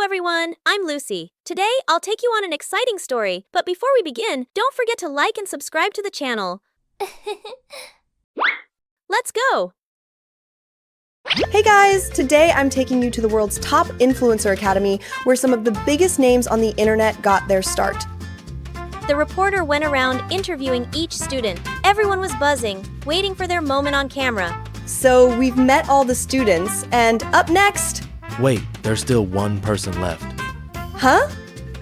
Hello everyone, I'm Lucy. Today, I'll take you on an exciting story, but before we begin, don't forget to like and subscribe to the channel. Let's go! Hey guys! Today I'm taking you to the world's top influencer academy, where some of the biggest names on the internet got their start. The reporter went around interviewing each student. Everyone was buzzing, waiting for their moment on camera. So we've met all the students, and up next... Wait, there's still one person left. Huh?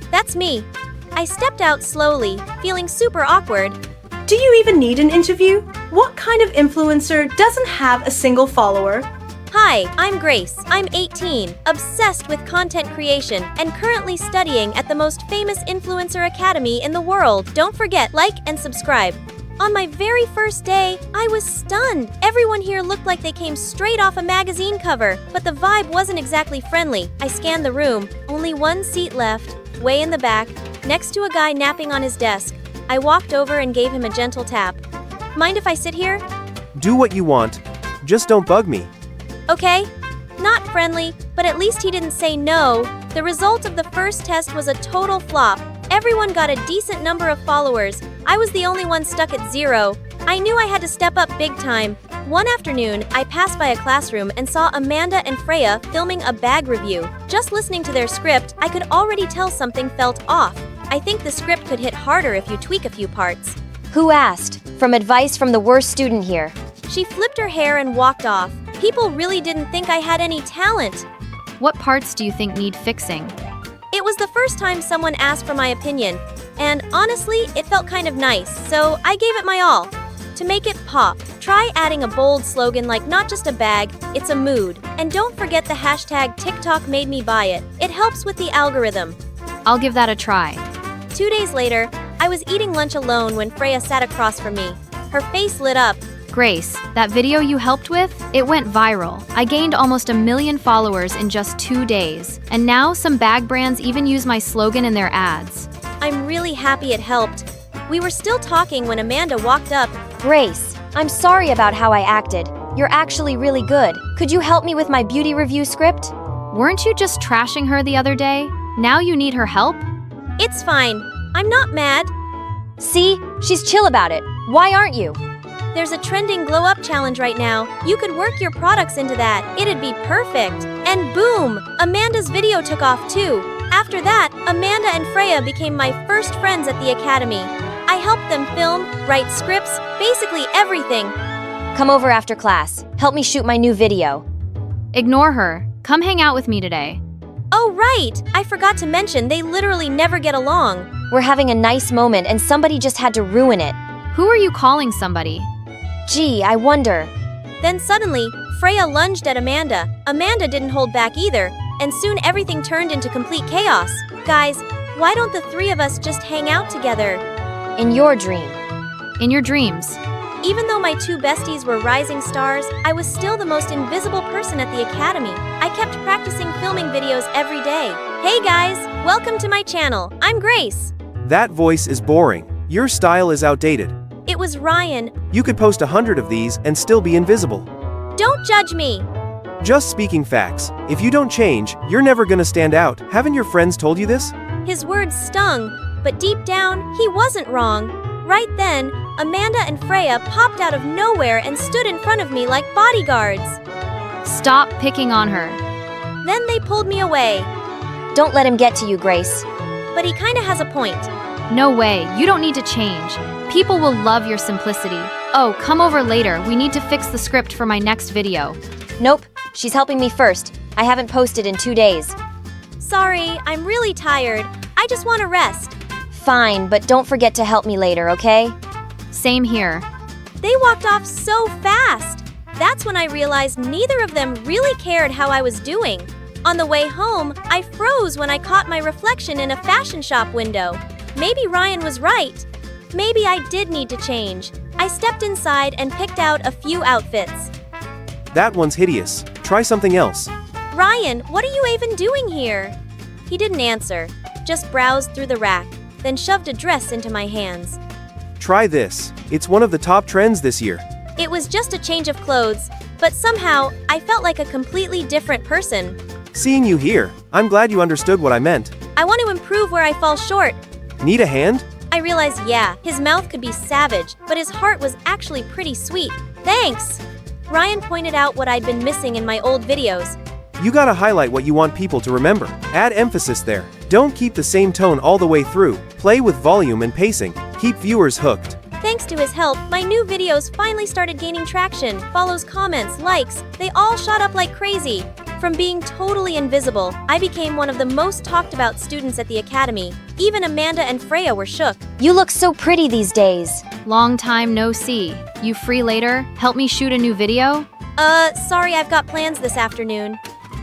That's me. I stepped out slowly, feeling super awkward. Do you even need an interview? What kind of influencer doesn't have a single follower? Hi, I'm Grace. I'm 18, obsessed with content creation, and currently studying at the most famous influencer academy in the world. Don't forget, like and subscribe. On my very first day, I was stunned. Everyone here looked like they came straight off a magazine cover, but the vibe wasn't exactly friendly. I scanned the room. Only one seat left, way in the back, next to a guy napping on his desk. I walked over and gave him a gentle tap. Mind if I sit here? Do what you want. Just don't bug me. Okay. Not friendly, but at least he didn't say no. The result of the first test was a total flop. Everyone got a decent number of followers. I was the only one stuck at 0. I knew I had to step up big time. One afternoon, I passed by a classroom and saw Amanda and Freya filming a bag review. Just listening to their script, I could already tell something felt off. I think the script could hit harder if you tweak a few parts. Who asked? From advice from the worst student here. She flipped her hair and walked off. People really didn't think I had any talent. What parts do you think need fixing? It was the first time someone asked for my opinion, and honestly, it felt kind of nice, so I gave it my all. To make it pop, try adding a bold slogan like not just a bag, it's a mood. And don't forget the hashtag TikTok made me buy it. It helps with the algorithm. I'll give that a try. 2 days later, I was eating lunch alone when Freya sat across from me. Her face lit up. Grace, that video you helped with, it went viral. I gained almost 1 million followers in just 2 days. And now some bag brands even use my slogan in their ads. I'm really happy it helped. We were still talking when Amanda walked up. Grace, I'm sorry about how I acted. You're actually really good. Could you help me with my beauty review script? Weren't you just trashing her the other day? Now you need her help? It's fine. I'm not mad. See? She's chill about it. Why aren't you? There's a trending glow up challenge right now. You could work your products into that. It'd be perfect. And boom! Amanda's video took off too. After that, Amanda and Freya became my first friends at the academy. I helped them film, write scripts, basically everything. Come over after class. Help me shoot my new video. Ignore her. Come hang out with me today. Oh right! I forgot to mention they literally never get along. We're having a nice moment and somebody just had to ruin it. Who are you calling somebody? Gee, I wonder. Then suddenly, Freya lunged at Amanda. Amanda didn't hold back either, and soon everything turned into complete chaos. Guys, why don't the three of us just hang out together? In your dream. In your dreams. Even though my two besties were rising stars, I was still the most invisible person at the academy. I kept practicing filming videos every day. Hey guys, welcome to my channel. I'm Grace. That voice is boring. Your style is outdated. It was Ryan. You could post 100 of these and still be invisible. Don't judge me. Just speaking facts. If you don't change, you're never gonna stand out. Haven't your friends told you this? His words stung, but deep down, he wasn't wrong. Right then, Amanda and Freya popped out of nowhere and stood in front of me like bodyguards. Stop picking on her. Then they pulled me away. Don't let him get to you, Grace. But he kinda has a point. No way, you don't need to change. People will love your simplicity. Oh, come over later. We need to fix the script for my next video. Nope, she's helping me first. I haven't posted in 2 days. Sorry, I'm really tired. I just want to rest. Fine, but don't forget to help me later, okay? Same here. They walked off so fast. That's when I realized neither of them really cared how I was doing. On the way home, I froze when I caught my reflection in a fashion shop window. Maybe Ryan was right. Maybe I did need to change. I stepped inside and picked out a few outfits. That one's hideous. Try something else. Ryan, what are you even doing here? He didn't answer, just browsed through the rack, then shoved a dress into my hands. Try this. It's one of the top trends this year. It was just a change of clothes, but somehow I felt like a completely different person. Seeing you here, I'm glad you understood what I meant. I want to improve where I fall short. Need a hand? I realized, yeah, his mouth could be savage, but his heart was actually pretty sweet. Thanks! Ryan pointed out what I'd been missing in my old videos. You gotta highlight what you want people to remember. Add emphasis there. Don't keep the same tone all the way through. Play with volume and pacing. Keep viewers hooked. Thanks to his help, my new videos finally started gaining traction. Follows, comments, likes, they all shot up like crazy. From being totally invisible, I became one of the most talked about students at the academy. Even Amanda and Freya were shook. You look so pretty these days. Long time no see. You free later? Help me shoot a new video? Sorry, I've got plans this afternoon.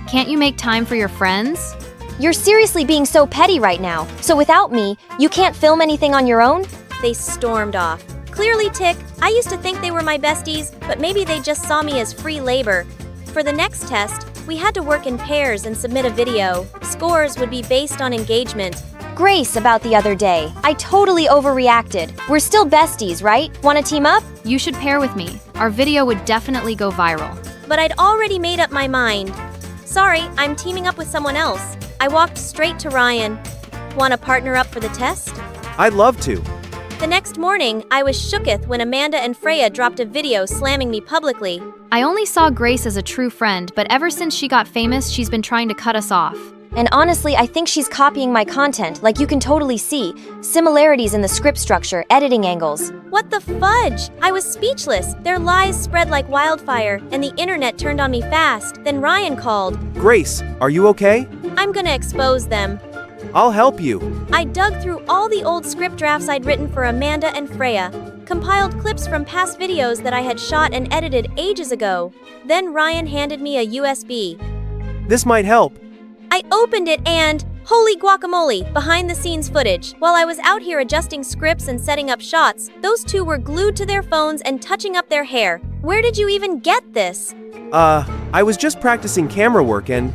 Can't you make time for your friends? You're seriously being so petty right now. So without me, you can't film anything on your own? They stormed off. Clearly, Tick, I used to think they were my besties, but maybe they just saw me as free labor. For the next test, we had to work in pairs and submit a video. Scores would be based on engagement. Grace, about the other day. I totally overreacted. We're still besties, right? Wanna team up? You should pair with me. Our video would definitely go viral. But I'd already made up my mind. Sorry, I'm teaming up with someone else. I walked straight to Ryan. Wanna partner up for the test? I'd love to. The next morning, I was shooketh when Amanda and Freya dropped a video slamming me publicly. I only saw Grace as a true friend, but ever since she got famous, she's been trying to cut us off. And honestly, I think she's copying my content, like you can totally see. Similarities in the script structure, editing angles. What the fudge? I was speechless. Their lies spread like wildfire, and the internet turned on me fast. Then Ryan called. Grace, are you okay? I'm gonna expose them. I'll help you. I dug through all the old script drafts I'd written for Amanda and Freya, compiled clips from past videos that I had shot and edited ages ago. Then Ryan handed me a USB. This might help. I opened it and, holy guacamole, behind-the-scenes footage. While I was out here adjusting scripts and setting up shots, those two were glued to their phones and touching up their hair. Where did you even get this? I was just practicing camera work and,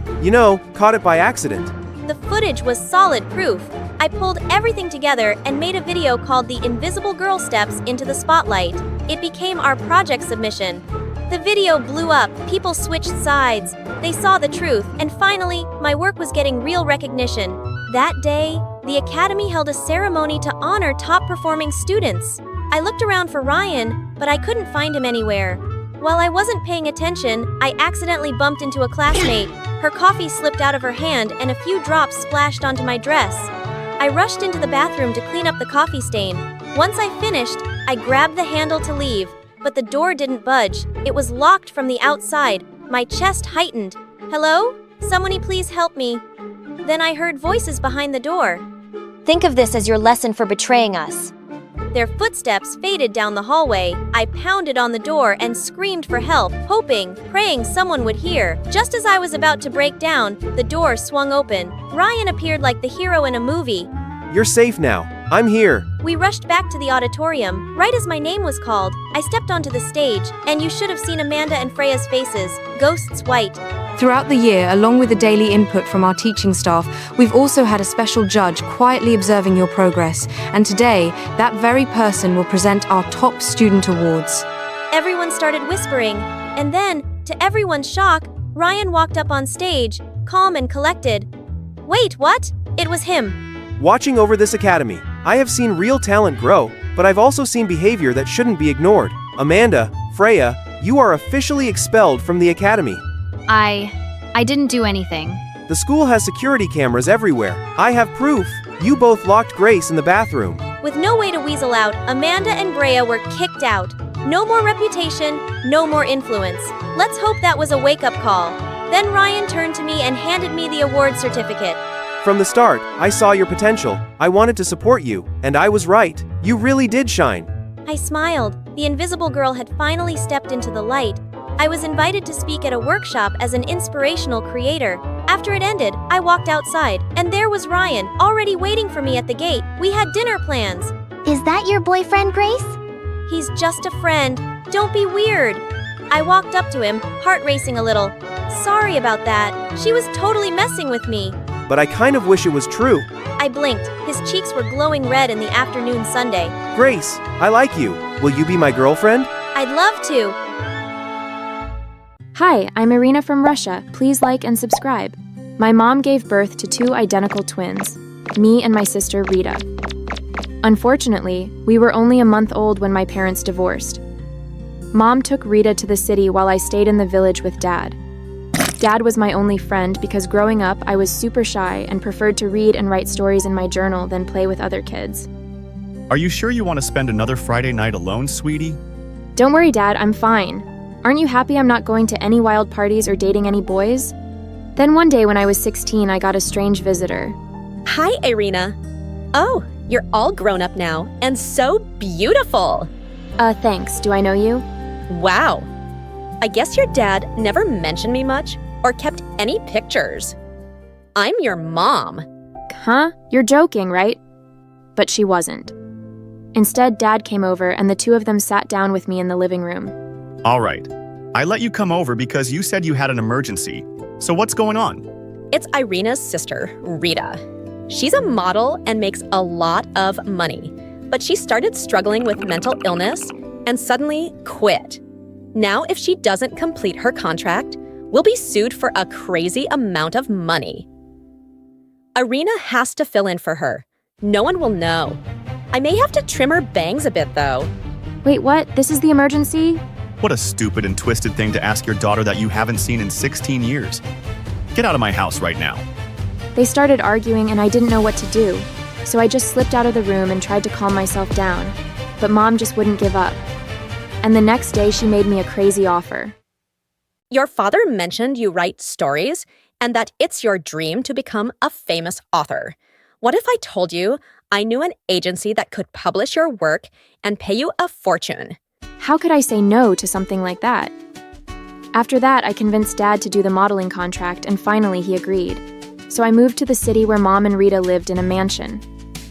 caught it by accident. The footage was solid proof. I pulled everything together and made a video called The Invisible Girl Steps into the Spotlight. It became our project submission. The video blew up, people switched sides, they saw the truth, and finally, my work was getting real recognition. That day, the Academy held a ceremony to honor top-performing students. I looked around for Ryan, but I couldn't find him anywhere. While I wasn't paying attention, I accidentally bumped into a classmate. Her coffee slipped out of her hand and a few drops splashed onto my dress. I rushed into the bathroom to clean up the coffee stain. Once I finished, I grabbed the handle to leave, but the door didn't budge. It was locked from the outside. My chest heightened. Hello? Someone please help me. Then I heard voices behind the door. Think of this as your lesson for betraying us. Their footsteps faded down the hallway. I pounded on the door and screamed for help, hoping, praying someone would hear. Just as I was about to break down, the door swung open. Ryan appeared like the hero in a movie. You're safe now. I'm here. We rushed back to the auditorium. Right as my name was called, I stepped onto the stage, and you should have seen Amanda and Freya's faces, ghosts white. Throughout the year, along with the daily input from our teaching staff, we've also had a special judge quietly observing your progress, and today, that very person will present our top student awards. Everyone started whispering, and then, to everyone's shock, Ryan walked up on stage, calm and collected. Wait, what? It was him. Watching over this academy, I have seen real talent grow, but I've also seen behavior that shouldn't be ignored. Amanda, Freya, you are officially expelled from the academy. I didn't do anything. The school has security cameras everywhere. I have proof. You both locked Grace in the bathroom. With no way to weasel out, Amanda and Brea were kicked out. No more reputation, no more influence. Let's hope that was a wake-up call. Then Ryan turned to me and handed me the award certificate. From the start, I saw your potential. I wanted to support you, and I was right. You really did shine. I smiled. The invisible girl had finally stepped into the light. I was invited to speak at a workshop as an inspirational creator. After it ended, I walked outside, and there was Ryan, already waiting for me at the gate. We had dinner plans. Is that your boyfriend, Grace? He's just a friend. Don't be weird. I walked up to him, heart racing a little. Sorry about that. She was totally messing with me. But I kind of wish it was true. I blinked. His cheeks were glowing red in the afternoon sunday. Grace, I like you. Will you be my girlfriend? I'd love to. Hi, I'm Irina from Russia. Please like and subscribe. My mom gave birth to two identical twins, me and my sister Rita. Unfortunately, we were only a month old when my parents divorced. Mom took Rita to the city while I stayed in the village with Dad. Dad was my only friend because growing up I was super shy and preferred to read and write stories in my journal than play with other kids. Are you sure you want to spend another Friday night alone, sweetie? Don't worry, Dad, I'm fine. Aren't you happy I'm not going to any wild parties or dating any boys? Then one day when I was 16, I got a strange visitor. Hi, Irina. Oh, you're all grown up now and so beautiful. Thanks. Do I know you? Wow. I guess your dad never mentioned me much or kept any pictures. I'm your mom. Huh? You're joking, right? But she wasn't. Instead, Dad came over and the two of them sat down with me in the living room. All right. I let you come over because you said you had an emergency. So what's going on? It's Irina's sister, Rita. She's a model and makes a lot of money, but she started struggling with mental illness and suddenly quit. Now, if she doesn't complete her contract, we'll be sued for a crazy amount of money. Irina has to fill in for her. No one will know. I may have to trim her bangs a bit, though. Wait, what? This is the emergency? What a stupid and twisted thing to ask your daughter that you haven't seen in 16 years. Get out of my house right now. They started arguing and I didn't know what to do, so I just slipped out of the room and tried to calm myself down. But Mom just wouldn't give up. And the next day she made me a crazy offer. Your father mentioned you write stories and that it's your dream to become a famous author. What if I told you I knew an agency that could publish your work and pay you a fortune? How could I say no to something like that? After that, I convinced Dad to do the modeling contract and finally he agreed. So I moved to the city where Mom and Rita lived in a mansion.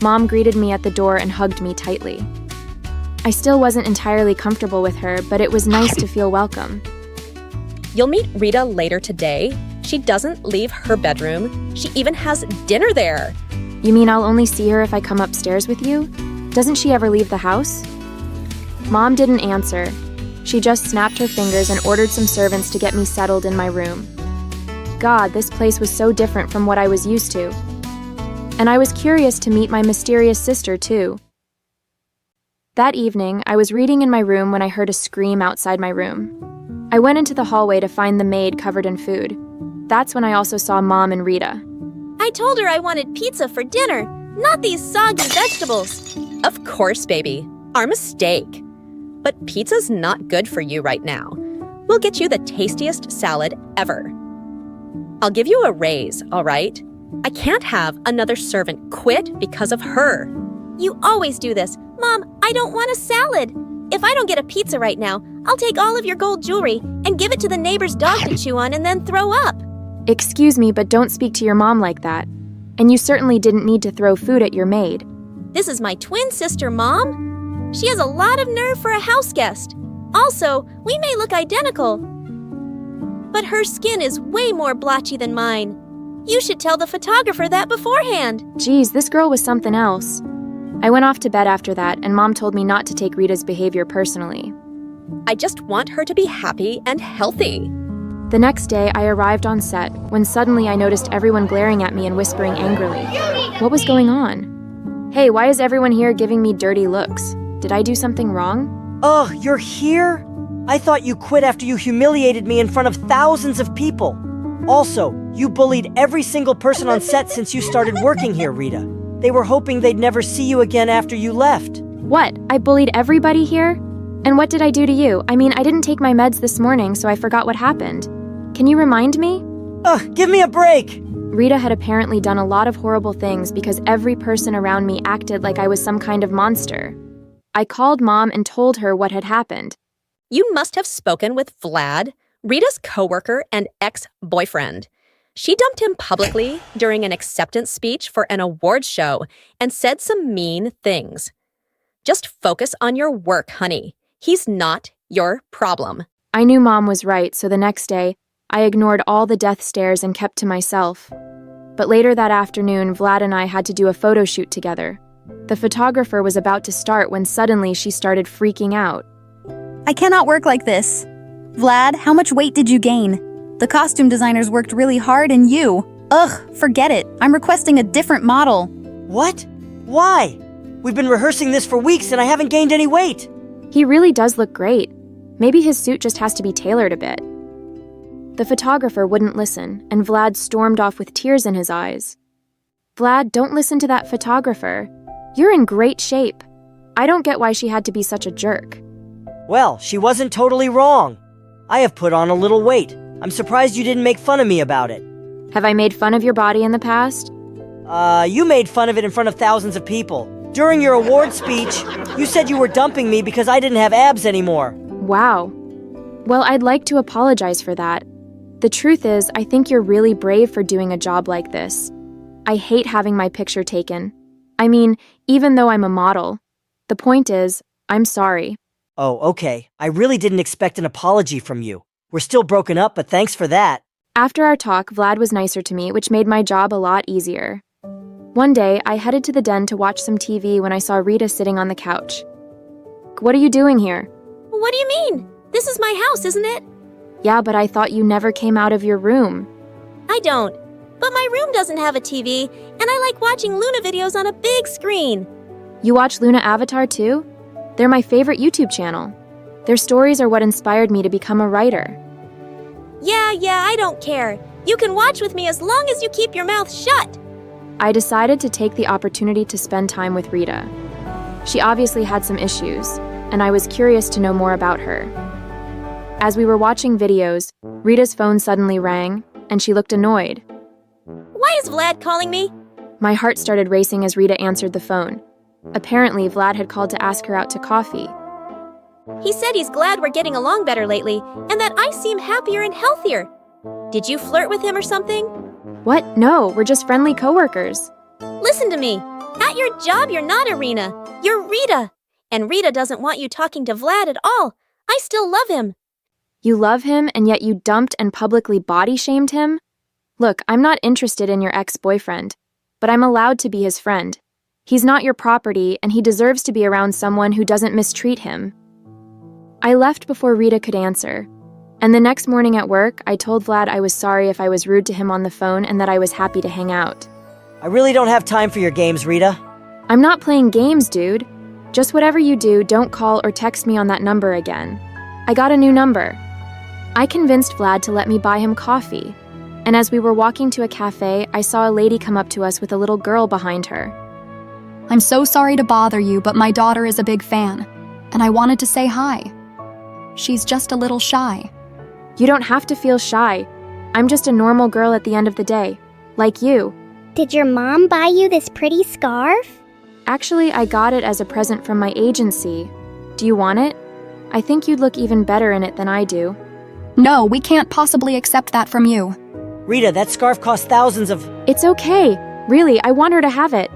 Mom greeted me at the door and hugged me tightly. I still wasn't entirely comfortable with her, but it was nice to feel welcome. You'll meet Rita later today. She doesn't leave her bedroom. She even has dinner there. You mean I'll only see her if I come upstairs with you? Doesn't she ever leave the house? Mom didn't answer. She just snapped her fingers and ordered some servants to get me settled in my room. God, this place was so different from what I was used to. And I was curious to meet my mysterious sister, too. That evening, I was reading in my room when I heard a scream outside my room. I went into the hallway to find the maid covered in food. That's when I also saw Mom and Rita. I told her I wanted pizza for dinner, not these soggy vegetables. Of course, baby. Our mistake. But pizza's not good for you right now. We'll get you the tastiest salad ever. I'll give you a raise, all right? I can't have another servant quit because of her. You always do this. Mom, I don't want a salad. If I don't get a pizza right now, I'll take all of your gold jewelry and give it to the neighbor's dog to chew on and then throw up. Excuse me, but don't speak to your mom like that. And you certainly didn't need to throw food at your maid. This is my twin sister, Mom. She has a lot of nerve for a house guest. Also, we may look identical, but her skin is way more blotchy than mine. You should tell the photographer that beforehand. Geez, this girl was something else. I went off to bed after that, and Mom told me not to take Rita's behavior personally. I just want her to be happy and healthy. The next day, I arrived on set, when suddenly I noticed everyone glaring at me and whispering angrily. What was going on? Hey, why is everyone here giving me dirty looks? Did I do something wrong? Ugh, you're here? I thought you quit after you humiliated me in front of thousands of people. Also, you bullied every single person on set since you started working here, Rita. They were hoping they'd never see you again after you left. What? I bullied everybody here? And what did I do to you? I mean, I didn't take my meds this morning, so I forgot what happened. Can you remind me? Ugh, give me a break! Rita had apparently done a lot of horrible things because every person around me acted like I was some kind of monster. I called Mom and told her what had happened. You must have spoken with Vlad, Rita's coworker and ex-boyfriend. She dumped him publicly during an acceptance speech for an awards show and said some mean things. Just focus on your work, honey. He's not your problem. I knew Mom was right, so the next day, I ignored all the death stares and kept to myself. But later that afternoon, Vlad and I had to do a photo shoot together. The photographer was about to start when suddenly she started freaking out. I cannot work like this. Vlad, how much weight did you gain? The costume designers worked really hard and you. Ugh, forget it. I'm requesting a different model. What? Why? We've been rehearsing this for weeks and I haven't gained any weight. He really does look great. Maybe his suit just has to be tailored a bit. The photographer wouldn't listen, and Vlad stormed off with tears in his eyes. Vlad, don't listen to that photographer. You're in great shape. I don't get why she had to be such a jerk. Well, she wasn't totally wrong. I have put on a little weight. I'm surprised you didn't make fun of me about it. Have I made fun of your body in the past? You made fun of it in front of thousands of people. During your award speech, you said you were dumping me because I didn't have abs anymore. Wow. Well, I'd like to apologize for that. The truth is, I think you're really brave for doing a job like this. I hate having my picture taken. I mean, even though I'm a model. The point is, I'm sorry. Oh, okay. I really didn't expect an apology from you. We're still broken up, but thanks for that. After our talk, Vlad was nicer to me, which made my job a lot easier. One day, I headed to the den to watch some TV when I saw Rita sitting on the couch. What are you doing here? What do you mean? This is my house, isn't it? Yeah, but I thought you never came out of your room. I don't. But my room doesn't have a TV, and I like watching Luna videos on a big screen. You watch Luna Avatar too? They're my favorite YouTube channel. Their stories are what inspired me to become a writer. Yeah, I don't care. You can watch with me as long as you keep your mouth shut. I decided to take the opportunity to spend time with Rita. She obviously had some issues, and I was curious to know more about her. As we were watching videos, Rita's phone suddenly rang, and she looked annoyed. Why is Vlad calling me? My heart started racing as Rita answered the phone. Apparently, Vlad had called to ask her out to coffee. He said he's glad we're getting along better lately, and that I seem happier and healthier. Did you flirt with him or something? What? No, we're just friendly coworkers. Listen to me. At your job, you're not Irina. You're Rita. And Rita doesn't want you talking to Vlad at all. I still love him. You love him, and yet you dumped and publicly body-shamed him? Look, I'm not interested in your ex-boyfriend, but I'm allowed to be his friend. He's not your property, and he deserves to be around someone who doesn't mistreat him. I left before Rita could answer, and the next morning at work, I told Vlad I was sorry if I was rude to him on the phone and that I was happy to hang out. I really don't have time for your games, Rita. I'm not playing games, dude. Just whatever you do, don't call or text me on that number again. I got a new number. I convinced Vlad to let me buy him coffee, and as we were walking to a cafe, I saw a lady come up to us with a little girl behind her. I'm so sorry to bother you, but my daughter is a big fan, and I wanted to say hi. She's just a little shy. You don't have to feel shy. I'm just a normal girl at the end of the day, like you. Did your mom buy you this pretty scarf? Actually, I got it as a present from my agency. Do you want it? I think you'd look even better in it than I do. No, we can't possibly accept that from you. Rita, that scarf cost thousands of... It's okay. Really, I want her to have it.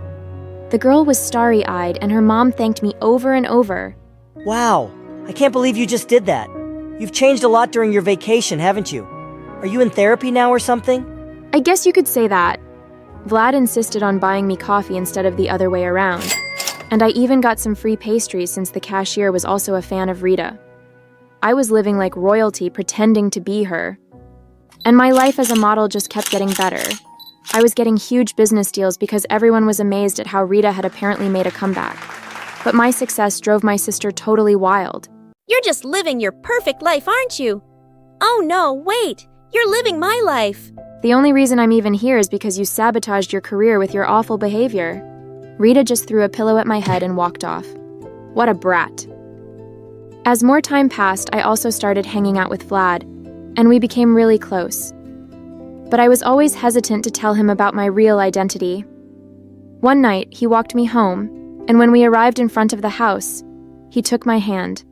The girl was starry-eyed, and her mom thanked me over and over. Wow, I can't believe you just did that. You've changed a lot during your vacation, haven't you? Are you in therapy now or something? I guess you could say that. Vlad insisted on buying me coffee instead of the other way around. And I even got some free pastries since the cashier was also a fan of Rita. I was living like royalty, pretending to be her. And my life as a model just kept getting better. I was getting huge business deals because everyone was amazed at how Rita had apparently made a comeback. But my success drove my sister totally wild. You're just living your perfect life, aren't you? Oh no, wait. You're living my life. The only reason I'm even here is because you sabotaged your career with your awful behavior. Rita just threw a pillow at my head and walked off. What a brat. As more time passed, I also started hanging out with Vlad, and we became really close. But I was always hesitant to tell him about my real identity. One night, he walked me home, and when we arrived in front of the house, he took my hand,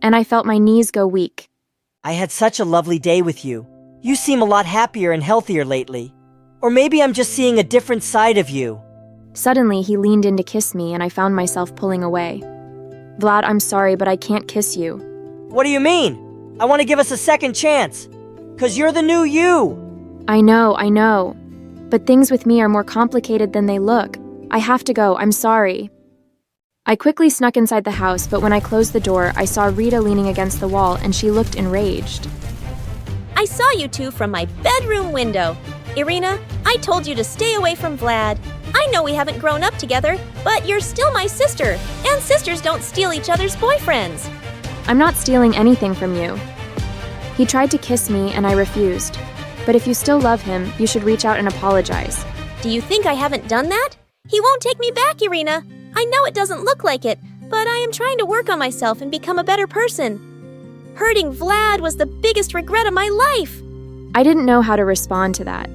and I felt my knees go weak. I had such a lovely day with you. You seem a lot happier and healthier lately. Or maybe I'm just seeing a different side of you. Suddenly, he leaned in to kiss me, and I found myself pulling away. Vlad, I'm sorry, but I can't kiss you. What do you mean? I want to give us a second chance. 'Cause you're the new you. I know. But things with me are more complicated than they look. I have to go, I'm sorry. I quickly snuck inside the house, but when I closed the door, I saw Rita leaning against the wall, and she looked enraged. I saw you two from my bedroom window. Irina, I told you to stay away from Vlad. I know we haven't grown up together, but you're still my sister, and sisters don't steal each other's boyfriends. I'm not stealing anything from you. He tried to kiss me and I refused. But if you still love him, you should reach out and apologize. Do you think I haven't done that? He won't take me back, Irina. I know it doesn't look like it, but I am trying to work on myself and become a better person. Hurting Vlad was the biggest regret of my life. I didn't know how to respond to that.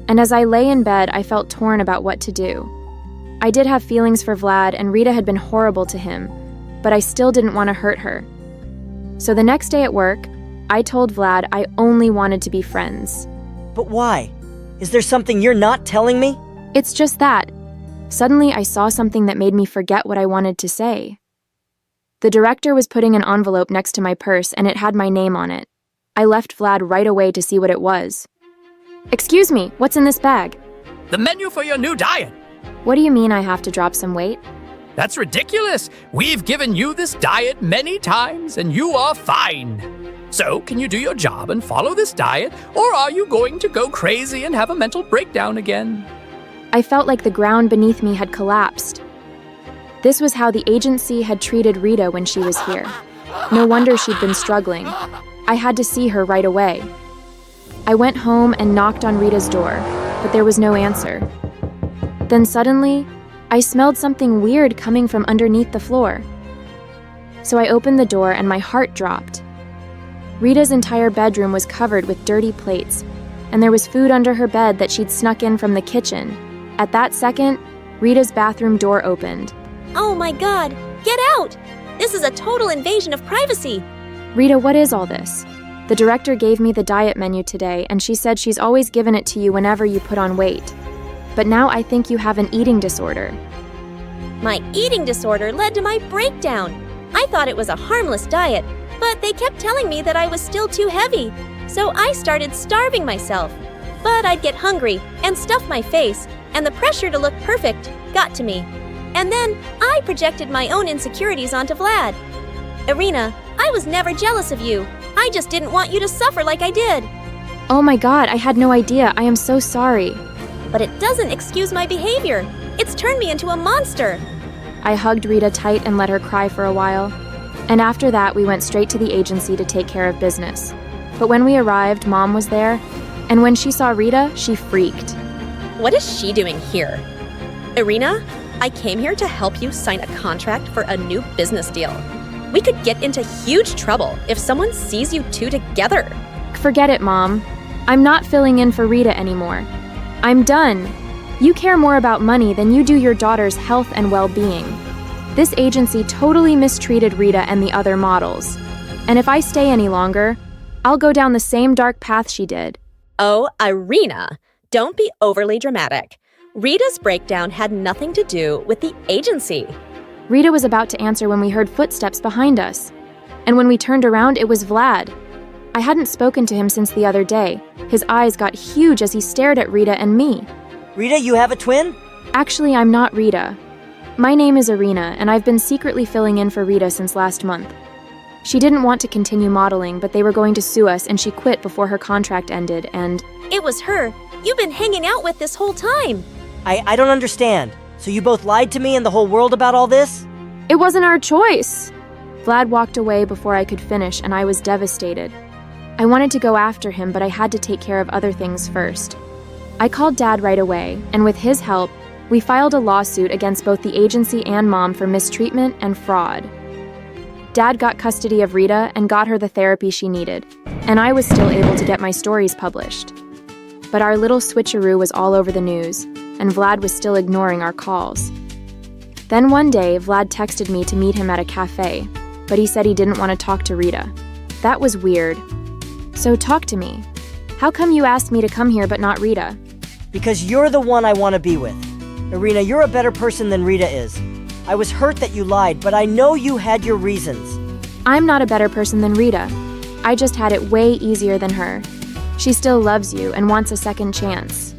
And as I lay in bed, I felt torn about what to do. I did have feelings for Vlad, and Rita had been horrible to him, but I still didn't want to hurt her. So the next day at work, I told Vlad I only wanted to be friends. But why? Is there something you're not telling me? It's just that. Suddenly, I saw something that made me forget what I wanted to say. The director was putting an envelope next to my purse, and it had my name on it. I left Vlad right away to see what it was. Excuse me, what's in this bag? The menu for your new diet. What do you mean I have to drop some weight? That's ridiculous. We've given you this diet many times, and you are fine. So, can you do your job and follow this diet, or are you going to go crazy and have a mental breakdown again? I felt like the ground beneath me had collapsed. This was how the agency had treated Rita when she was here. No wonder she'd been struggling. I had to see her right away. I went home and knocked on Rita's door, but there was no answer. Then suddenly, I smelled something weird coming from underneath the floor. So I opened the door and my heart dropped. Rita's entire bedroom was covered with dirty plates, and there was food under her bed that she'd snuck in from the kitchen. At that second, Rita's bathroom door opened. Oh my God, get out! This is a total invasion of privacy. Rita, what is all this? The director gave me the diet menu today, and she said she's always given it to you whenever you put on weight. But now I think you have an eating disorder. My eating disorder led to my breakdown. I thought it was a harmless diet, but they kept telling me that I was still too heavy. So I started starving myself. But I'd get hungry and stuff my face, and the pressure to look perfect got to me. And then I projected my own insecurities onto Vlad. Irina, I was never jealous of you. I just didn't want you to suffer like I did. Oh my God, I had no idea. I am so sorry. But it doesn't excuse my behavior. It's turned me into a monster. I hugged Rita tight and let her cry for a while. And after that, we went straight to the agency to take care of business. But when we arrived, Mom was there, and when she saw Rita, she freaked. What is she doing here? Irina, I came here to help you sign a contract for a new business deal. We could get into huge trouble if someone sees you two together. Forget it, Mom. I'm not filling in for Rita anymore. I'm done. You care more about money than you do your daughter's health and well-being. This agency totally mistreated Rita and the other models. And if I stay any longer, I'll go down the same dark path she did. Oh, Irina, don't be overly dramatic. Rita's breakdown had nothing to do with the agency. Rita was about to answer when we heard footsteps behind us. And when we turned around, it was Vlad. I hadn't spoken to him since the other day. His eyes got huge as he stared at Rita and me. Rita, you have a twin? Actually, I'm not Rita. My name is Irina, and I've been secretly filling in for Rita since last month. She didn't want to continue modeling, but they were going to sue us, and she quit before her contract ended, and... It was her you've been hanging out with this whole time. I don't understand. So you both lied to me and the whole world about all this? It wasn't our choice. Vlad walked away before I could finish, and I was devastated. I wanted to go after him, but I had to take care of other things first. I called Dad right away, and with his help, we filed a lawsuit against both the agency and Mom for mistreatment and fraud. Dad got custody of Rita and got her the therapy she needed, and I was still able to get my stories published. But our little switcheroo was all over the news, and Vlad was still ignoring our calls. Then one day, Vlad texted me to meet him at a cafe, but he said he didn't want to talk to Rita. That was weird. So talk to me. How come you asked me to come here but not Rita? Because you're the one I want to be with. Irina, you're a better person than Rita is. I was hurt that you lied, but I know you had your reasons. I'm not a better person than Rita. I just had it way easier than her. She still loves you and wants a second chance.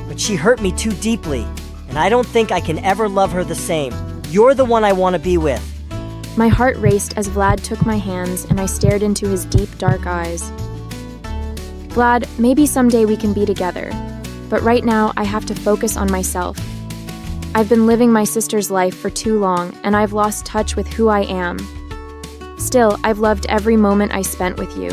But she hurt me too deeply, and I don't think I can ever love her the same. You're the one I want to be with. My heart raced as Vlad took my hands and I stared into his deep, dark eyes. Vlad, maybe someday we can be together. but right now I have to focus on myself. I've been living my sister's life for too long, and I've lost touch with who I am. Still, I've loved every moment I spent with you.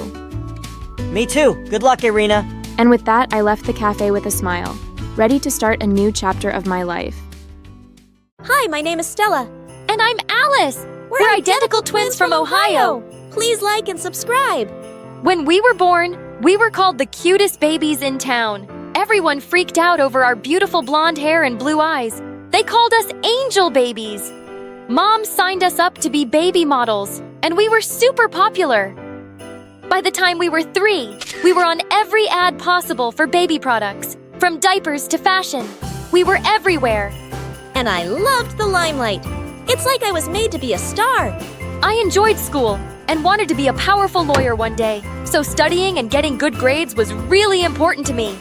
Me too. Good luck, Irina. And with that, I left the cafe with a smile, ready to start a new chapter of my life. Hi, my name is Stella. And I'm Alice. We're identical twins from Ohio. Please like and subscribe. When we were born, we were called the cutest babies in town. Everyone freaked out over our beautiful blonde hair and blue eyes. They called us angel babies. Mom signed us up to be baby models, and we were super popular. By the time we were 3, we were on every ad possible for baby products, from diapers to fashion. We were everywhere. And I loved the limelight. It's like I was made to be a star. I enjoyed school and wanted to be a powerful lawyer one day, so studying and getting good grades was really important to me.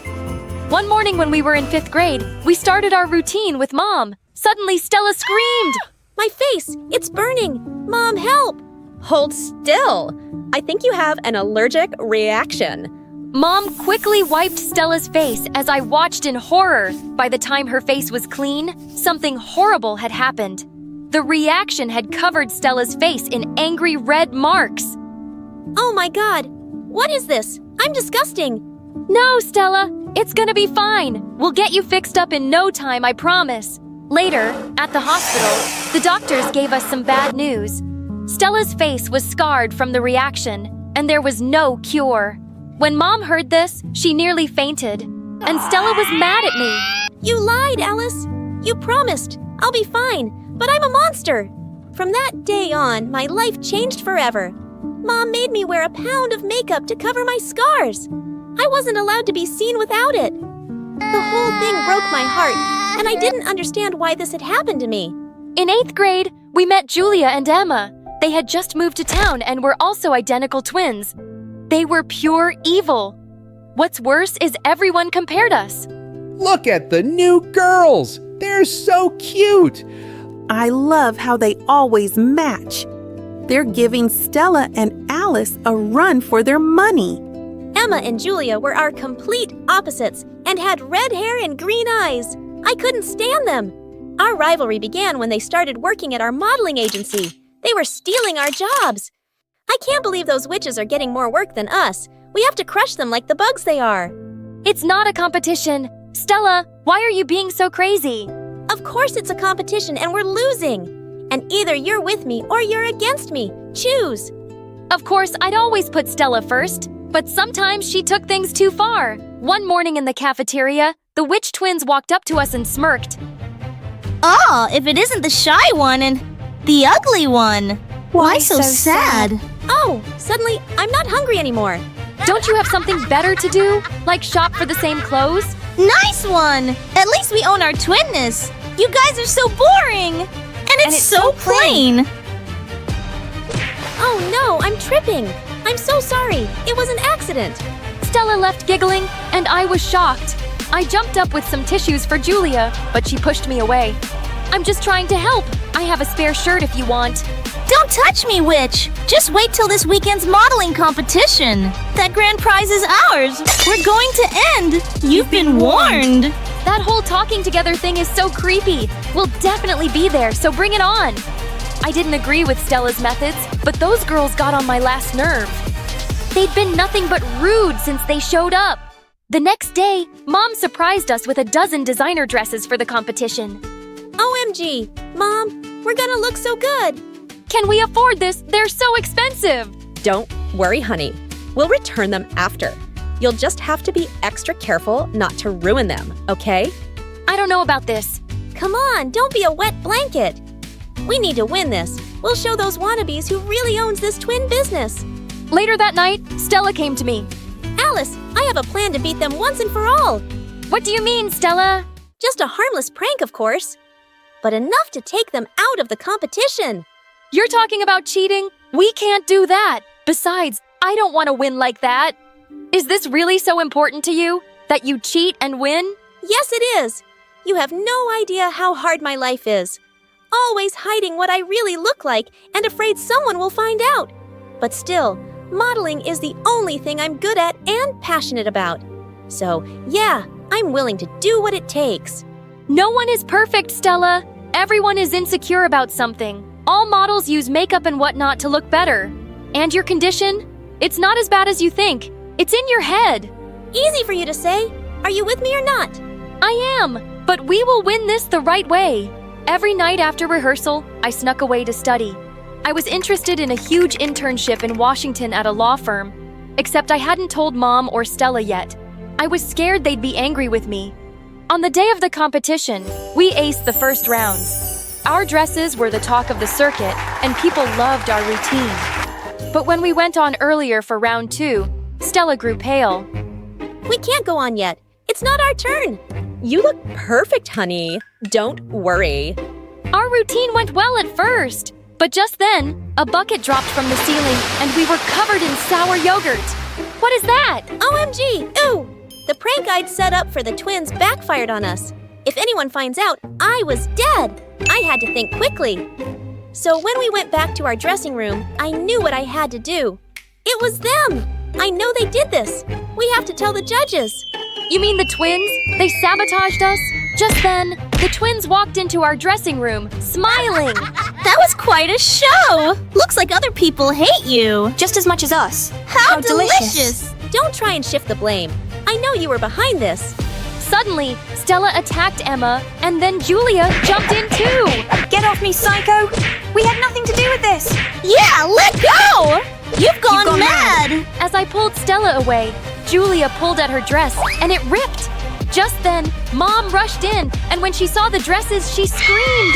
One morning when we were in 5th grade, we started our routine with Mom. Suddenly, Stella screamed. My face! It's burning! Mom, help! Hold still. I think you have an allergic reaction. Mom quickly wiped Stella's face as I watched in horror. By the time her face was clean, something horrible had happened. The reaction had covered Stella's face in angry red marks. Oh my God! What is this? I'm disgusting! No, Stella, it's gonna be fine. We'll get you fixed up in no time, I promise. Later, at the hospital, the doctors gave us some bad news. Stella's face was scarred from the reaction, and there was no cure. When Mom heard this, she nearly fainted, and Stella was mad at me. You lied, Alice! You promised! I'll be fine, but I'm a monster! From that day on, my life changed forever. Mom made me wear a pound of makeup to cover my scars. I wasn't allowed to be seen without it. The whole thing broke my heart, and I didn't understand why this had happened to me. In 8th grade, we met Julia and Emma. They had just moved to town and were also identical twins. They were pure evil. What's worse is everyone compared us. Look at the new girls! They're so cute! I love how they always match. They're giving Stella and Alice a run for their money. Emma and Julia were our complete opposites and had red hair and green eyes. I couldn't stand them. Our rivalry began when they started working at our modeling agency. They were stealing our jobs. I can't believe those witches are getting more work than us. We have to crush them like the bugs they are. It's not a competition. Stella, why are you being so crazy? Of course it's a competition and we're losing. And either you're with me or you're against me. Choose. Of course, I'd always put Stella first, but sometimes she took things too far. One morning in the cafeteria, the witch twins walked up to us and smirked. Oh, if it isn't the shy one and the ugly one. Why so sad? Oh, suddenly I'm not hungry anymore. Don't you have something better to do? Like shop for the same clothes? Nice one! At least we own our twinness. You guys are so boring! And it's so plain! Oh no, I'm tripping! I'm so sorry. It was an accident. Stella left giggling, and I was shocked. I jumped up with some tissues for Julia, but she pushed me away. I'm just trying to help. I have a spare shirt if you want. Don't touch me, witch! Just wait till this weekend's modeling competition. That grand prize is ours. We're going to end. You've been warned. That whole talking together thing is so creepy. We'll definitely be there, so bring it on. I didn't agree with Stella's methods, but those girls got on my last nerve. They'd been nothing but rude since they showed up. The next day, Mom surprised us with a dozen designer dresses for the competition. OMG! Mom, we're gonna look so good! Can we afford this? They're so expensive! Don't worry, honey. We'll return them after. You'll just have to be extra careful not to ruin them, okay? I don't know about this. Come on, don't be a wet blanket. We need to win this. We'll show those wannabes who really owns this twin business. Later that night, Stella came to me. Alice, I have a plan to beat them once and for all. What do you mean, Stella? Just a harmless prank, of course. But enough to take them out of the competition. You're talking about cheating? We can't do that. Besides, I don't want to win like that. Is this really so important to you? That you cheat and win? Yes, it is. You have no idea how hard my life is. Always hiding what I really look like and afraid someone will find out. But still, modeling is the only thing I'm good at and passionate about. So, yeah, I'm willing to do what it takes. No one is perfect, Stella. Everyone is insecure about something. All models use makeup and whatnot to look better. And your condition? It's not as bad as you think. It's in your head. Easy for you to say. Are you with me or not? I am, but we will win this the right way. Every night after rehearsal, I snuck away to study. I was interested in a huge internship in Washington at a law firm, except I hadn't told Mom or Stella yet. I was scared they'd be angry with me. On the day of the competition, we aced the first rounds. Our dresses were the talk of the circuit, and people loved our routine. But when we went on earlier for round 2, Stella grew pale. We can't go on yet. It's not our turn. You look perfect, honey. Don't worry. Our routine went well at first, but just then, a bucket dropped from the ceiling and we were covered in sour yogurt. What is that? OMG! Ooh! The prank I'd set up for the twins backfired on us. If anyone finds out, I was dead. I had to think quickly. So when we went back to our dressing room, I knew what I had to do. It was them! I know they did this. We have to tell the judges. You mean the twins? They sabotaged us? Just then, the twins walked into our dressing room, smiling. That was quite a show! Looks like other people hate you. Just as much as us. How delicious! Don't try and shift the blame. I know you were behind this. Suddenly, Stella attacked Emma, and then Julia jumped in too. Get off me, psycho! We had nothing to do with this. Yeah, let go! You've gone mad! As I pulled Stella away, Julia pulled at her dress, and it ripped. Just then, Mom rushed in, and when she saw the dresses, she screamed.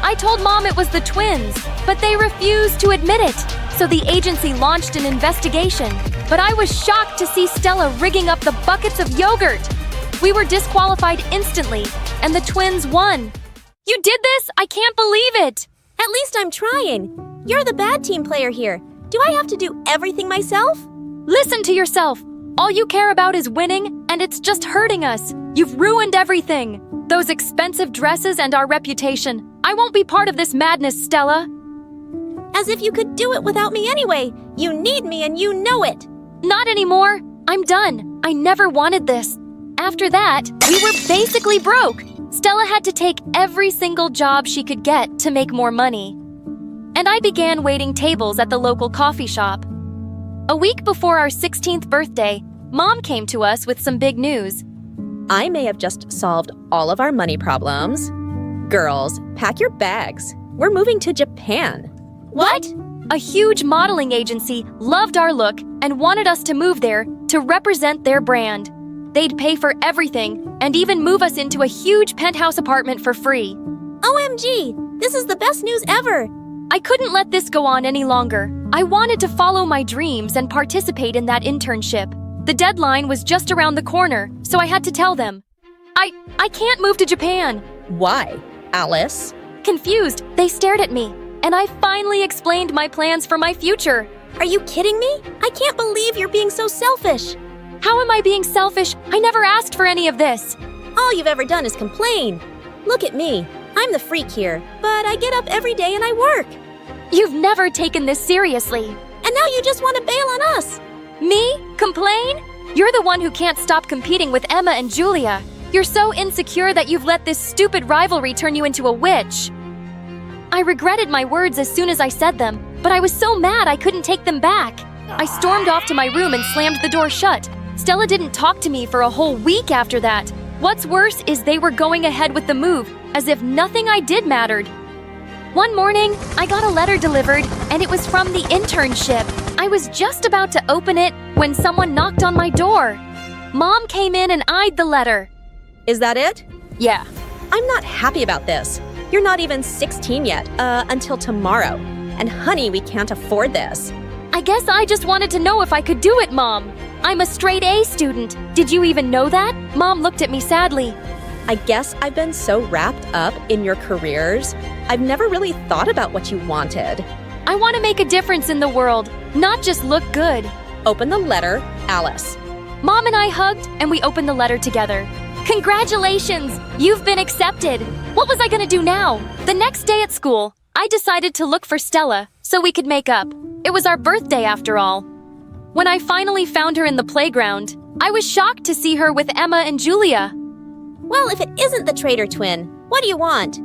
I told Mom it was the twins, but they refused to admit it. So the agency launched an investigation. But I was shocked to see Stella rigging up the buckets of yogurt. We were disqualified instantly, and the twins won. You did this? I can't believe it. At least I'm trying. You're the bad team player here. Do I have to do everything myself? Listen to yourself. All you care about is winning, and it's just hurting us. You've ruined everything. Those expensive dresses and our reputation. I won't be part of this madness, Stella. As if you could do it without me anyway. You need me and you know it. Not anymore. I'm done. I never wanted this. After that, we were basically broke. Stella had to take every single job she could get to make more money. And I began waiting tables at the local coffee shop. A week before our 16th birthday, Mom came to us with some big news. I may have just solved all of our money problems. Girls, pack your bags. We're moving to Japan. What? A huge modeling agency loved our look and wanted us to move there to represent their brand. They'd pay for everything and even move us into a huge penthouse apartment for free. OMG! This is the best news ever! I couldn't let this go on any longer. I wanted to follow my dreams and participate in that internship. The deadline was just around the corner, so I had to tell them. I can't move to Japan. Why, Alice? Confused, they stared at me, and I finally explained my plans for my future. Are you kidding me? I can't believe you're being so selfish. How am I being selfish? I never asked for any of this. All you've ever done is complain. Look at me. I'm the freak here, but I get up every day and I work. You've never taken this seriously. And now you just want to bail on us. Me? Complain? You're the one who can't stop competing with Emma and Julia. You're so insecure that you've let this stupid rivalry turn you into a witch. I regretted my words as soon as I said them, but I was so mad I couldn't take them back. I stormed off to my room and slammed the door shut. Stella didn't talk to me for a whole week after that. What's worse is they were going ahead with the move, as if nothing I did mattered. One morning, I got a letter delivered, and it was from the internship. I was just about to open it when someone knocked on my door. Mom came in and eyed the letter. Is that it? Yeah. I'm not happy about this. You're not even 16 yet, until tomorrow. And honey, we can't afford this. I guess I just wanted to know if I could do it, Mom. I'm a straight A student. Did you even know that? Mom looked at me sadly. I guess I've been so wrapped up in your careers, I've never really thought about what you wanted. I want to make a difference in the world, not just look good. Open the letter, Alice. Mom and I hugged, and we opened the letter together. Congratulations! You've been accepted! What was I gonna do now? The next day at school, I decided to look for Stella so we could make up. It was our birthday after all. When I finally found her in the playground, I was shocked to see her with Emma and Julia. Well, if it isn't the traitor twin, what do you want?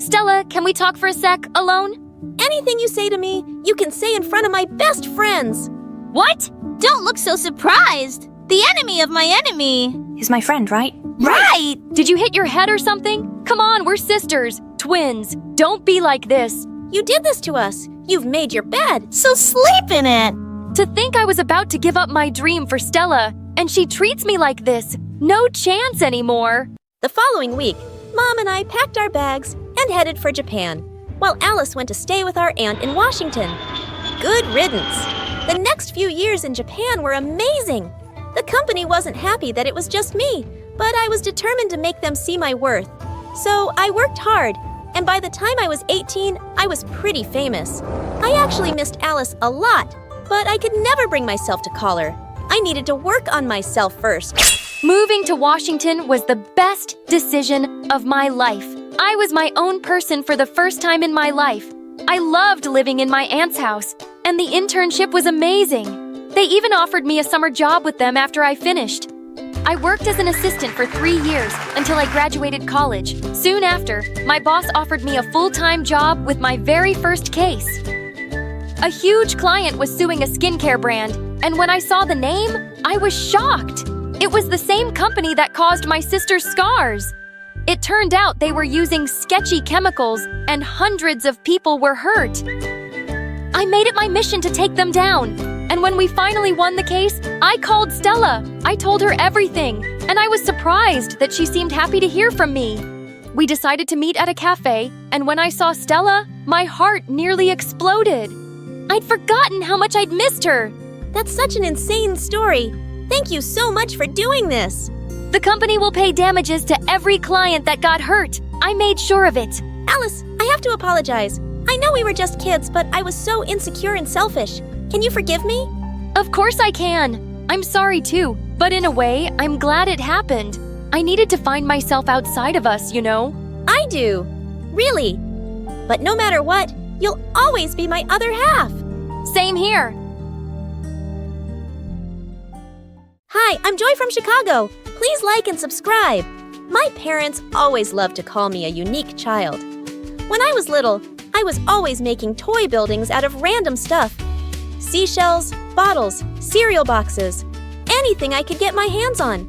Stella, can we talk for a sec, alone? Anything you say to me, you can say in front of my best friends. What? Don't look so surprised. The enemy of my enemy is my friend, right? Right! Did you hit your head or something? Come on, we're sisters, twins. Don't be like this. You did this to us. You've made your bed. So sleep in it. To think I was about to give up my dream for Stella, and she treats me like this. No chance anymore. The following week, Mom and I packed our bags and headed for Japan, while Alice went to stay with our aunt in Washington. Good riddance. The next few years in Japan were amazing. The company wasn't happy that it was just me, but I was determined to make them see my worth. So I worked hard, and by the time I was 18, I was pretty famous. I actually missed Alice a lot, but I could never bring myself to call her. I needed to work on myself first. Moving to Washington was the best decision of my life. I was my own person for the first time in my life. I loved living in my aunt's house, and the internship was amazing. They even offered me a summer job with them after I finished. I worked as an assistant for 3 years until I graduated college. Soon after, my boss offered me a full-time job with my very first case. A huge client was suing a skincare brand, and when I saw the name, I was shocked. It was the same company that caused my sister's scars. It turned out they were using sketchy chemicals, and hundreds of people were hurt. I made it my mission to take them down, and when we finally won the case, I called Stella. I told her everything, and I was surprised that she seemed happy to hear from me. We decided to meet at a cafe, and when I saw Stella, my heart nearly exploded. I'd forgotten how much I'd missed her. That's such an insane story. Thank you so much for doing this. The company will pay damages to every client that got hurt. I made sure of it. Alice, I have to apologize. I know we were just kids, but I was so insecure and selfish. Can you forgive me? Of course I can. I'm sorry too, but in a way, I'm glad it happened. I needed to find myself outside of us, you know? I do. Really. But no matter what, you'll always be my other half. Same here. Hi, I'm Joy from Chicago. Please like and subscribe. My parents always loved to call me a unique child. When I was little, I was always making toy buildings out of random stuff. Seashells, bottles, cereal boxes, anything I could get my hands on.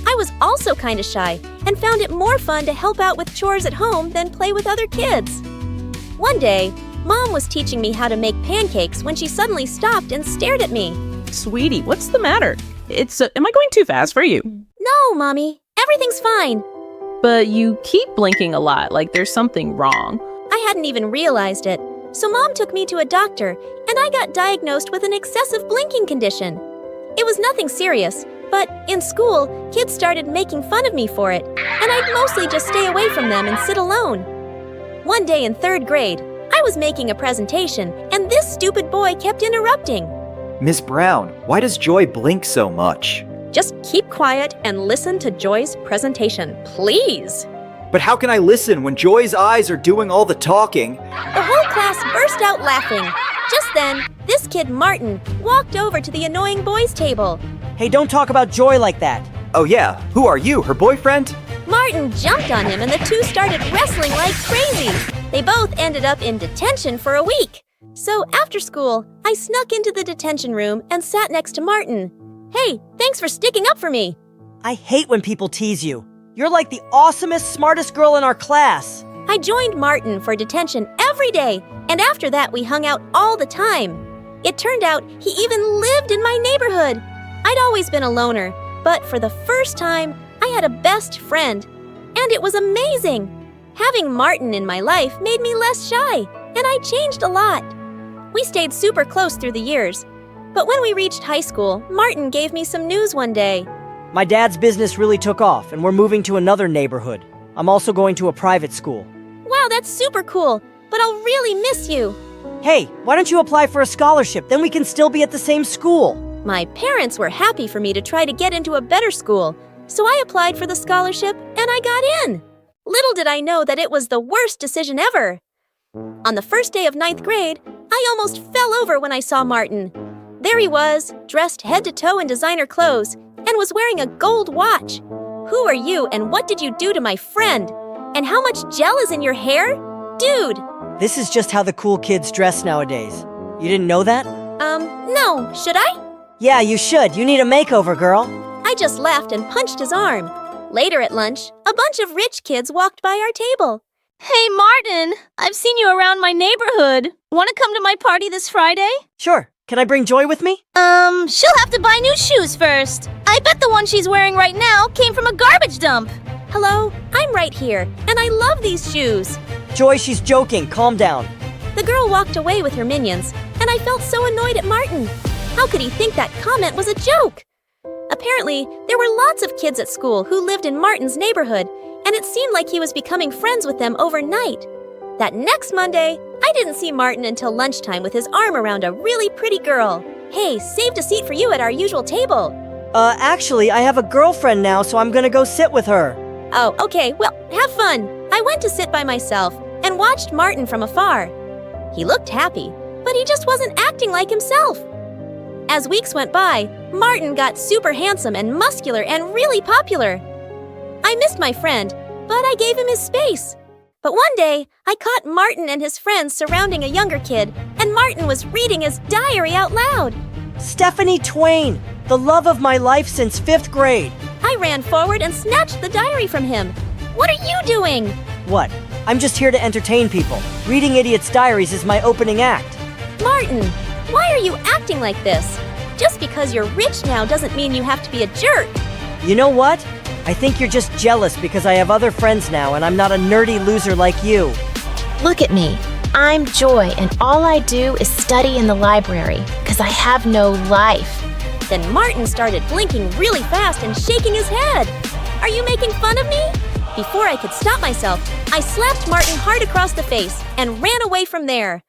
I was also kind of shy and found it more fun to help out with chores at home than play with other kids. One day, Mom was teaching me how to make pancakes when she suddenly stopped and stared at me. Sweetie, what's the matter? Am I going too fast for you? No, Mommy. Everything's fine. But you keep blinking a lot, like there's something wrong. I hadn't even realized it. So Mom took me to a doctor, and I got diagnosed with an excessive blinking condition. It was nothing serious, but in school, kids started making fun of me for it, and I'd mostly just stay away from them and sit alone. One day in 3rd grade, I was making a presentation, and this stupid boy kept interrupting. Miss Brown, why does Joy blink so much? Just keep quiet and listen to Joy's presentation, please. But how can I listen when Joy's eyes are doing all the talking? The whole class burst out laughing. Just then, this kid Martin walked over to the annoying boys' table. Hey, don't talk about Joy like that. Oh yeah, who are you, her boyfriend? Martin jumped on him and the two started wrestling like crazy. They both ended up in detention for a week. So after school, I snuck into the detention room and sat next to Martin. Hey, thanks for sticking up for me. I hate when people tease you. You're like the awesomest, smartest girl in our class. I joined Martin for detention every day, and after that we hung out all the time. It turned out he even lived in my neighborhood. I'd always been a loner, but for the first time, I had a best friend. And it was amazing. Having Martin in my life made me less shy, and I changed a lot. We stayed super close through the years. But when we reached high school, Martin gave me some news one day. My dad's business really took off, and we're moving to another neighborhood. I'm also going to a private school. Wow, that's super cool, but I'll really miss you. Hey, why don't you apply for a scholarship? Then we can still be at the same school. My parents were happy for me to try to get into a better school, so I applied for the scholarship and I got in. Little did I know that it was the worst decision ever. On the first day of 9th grade, I almost fell over when I saw Martin. There he was, dressed head to toe in designer clothes, and was wearing a gold watch. Who are you and what did you do to my friend? And how much gel is in your hair? Dude! This is just how the cool kids dress nowadays. You didn't know that? No. Should I? Yeah, you should. You need a makeover, girl. I just laughed and punched his arm. Later at lunch, a bunch of rich kids walked by our table. Hey, Martin! I've seen you around my neighborhood. Want to come to my party this Friday? Sure. Can I bring Joy with me? She'll have to buy new shoes first. I bet the one she's wearing right now came from a garbage dump. Hello, I'm right here, and I love these shoes. Joy, she's joking. Calm down. The girl walked away with her minions, and I felt so annoyed at Martin. How could he think that comment was a joke? Apparently, there were lots of kids at school who lived in Martin's neighborhood, and it seemed like he was becoming friends with them overnight. That next Monday, I didn't see Martin until lunchtime with his arm around a really pretty girl. Hey, saved a seat for you at our usual table. Actually, I have a girlfriend now, so I'm gonna go sit with her. Oh, okay, well, have fun. I went to sit by myself and watched Martin from afar. He looked happy, but he just wasn't acting like himself. As weeks went by, Martin got super handsome and muscular and really popular. I missed my friend, but I gave him his space. But one day, I caught Martin and his friends surrounding a younger kid, and Martin was reading his diary out loud. Stephanie Twain, the love of my life since 5th grade. I ran forward and snatched the diary from him. What are you doing? What? I'm just here to entertain people. Reading idiots' diaries is my opening act. Martin, why are you acting like this? Just because you're rich now doesn't mean you have to be a jerk. You know what? I think you're just jealous because I have other friends now and I'm not a nerdy loser like you. Look at me. I'm Joy, and all I do is study in the library because I have no life. Then Martin started blinking really fast and shaking his head. Are you making fun of me? Before I could stop myself, I slapped Martin hard across the face and ran away from there.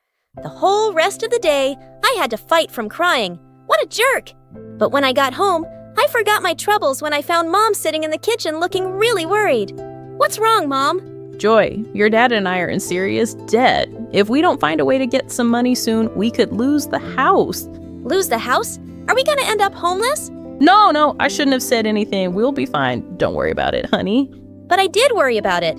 The whole rest of the day, I had to fight from crying. What a jerk! But when I got home, I forgot my troubles when I found Mom sitting in the kitchen looking really worried. What's wrong, Mom? Joy, your dad and I are in serious debt. If we don't find a way to get some money soon, we could lose the house. Lose the house? Are we gonna end up homeless? No, I shouldn't have said anything. We'll be fine. Don't worry about it, honey. But I did worry about it.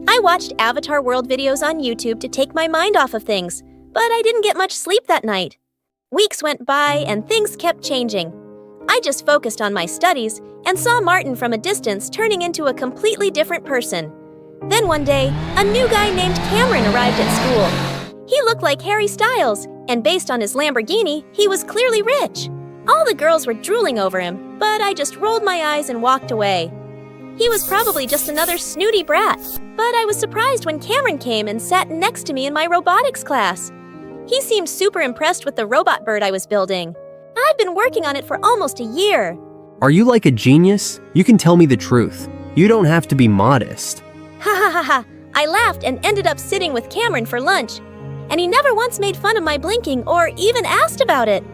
I watched Avatar World videos on YouTube to take my mind off of things, but I didn't get much sleep that night. Weeks went by and things kept changing. I just focused on my studies and saw Martin from a distance turning into a completely different person. Then one day, a new guy named Cameron arrived at school. He looked like Harry Styles, and based on his Lamborghini, he was clearly rich. All the girls were drooling over him, but I just rolled my eyes and walked away. He was probably just another snooty brat, but I was surprised when Cameron came and sat next to me in my robotics class. He seemed super impressed with the robot bird I was building. I've been working on it for almost a year. Are you like a genius? You can tell me the truth. You don't have to be modest. Ha ha ha ha. I laughed and ended up sitting with Cameron for lunch, and he never once made fun of my blinking or even asked about it.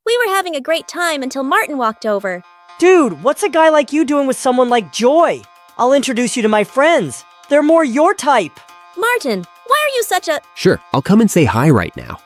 We were having a great time until Martin walked over. Dude, what's a guy like you doing with someone like Joy? I'll introduce you to my friends. They're more your type. Martin, why are you such a... Sure, I'll come and say hi right now.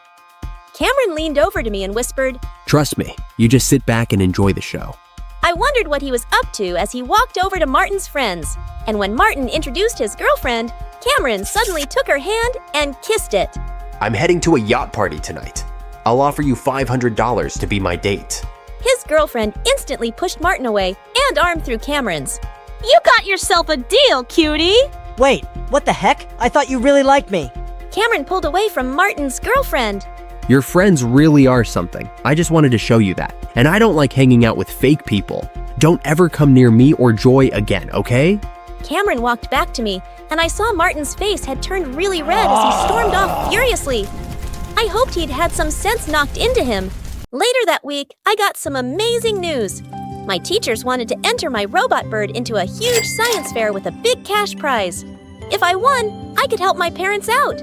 Cameron leaned over to me and whispered, Trust me, you just sit back and enjoy the show. I wondered what he was up to as he walked over to Martin's friends. And when Martin introduced his girlfriend, Cameron suddenly took her hand and kissed it. I'm heading to a yacht party tonight. I'll offer you $500 to be my date. His girlfriend instantly pushed Martin away and armed through Cameron's. You got yourself a deal, cutie! Wait, what the heck? I thought you really liked me. Cameron pulled away from Martin's girlfriend. Your friends really are something. I just wanted to show you that. And I don't like hanging out with fake people. Don't ever come near me or Joy again, okay? Cameron walked back to me, and I saw Martin's face had turned really red as he stormed off furiously. I hoped he'd had some sense knocked into him. Later that week, I got some amazing news. My teachers wanted to enter my robot bird into a huge science fair with a big cash prize. If I won, I could help my parents out.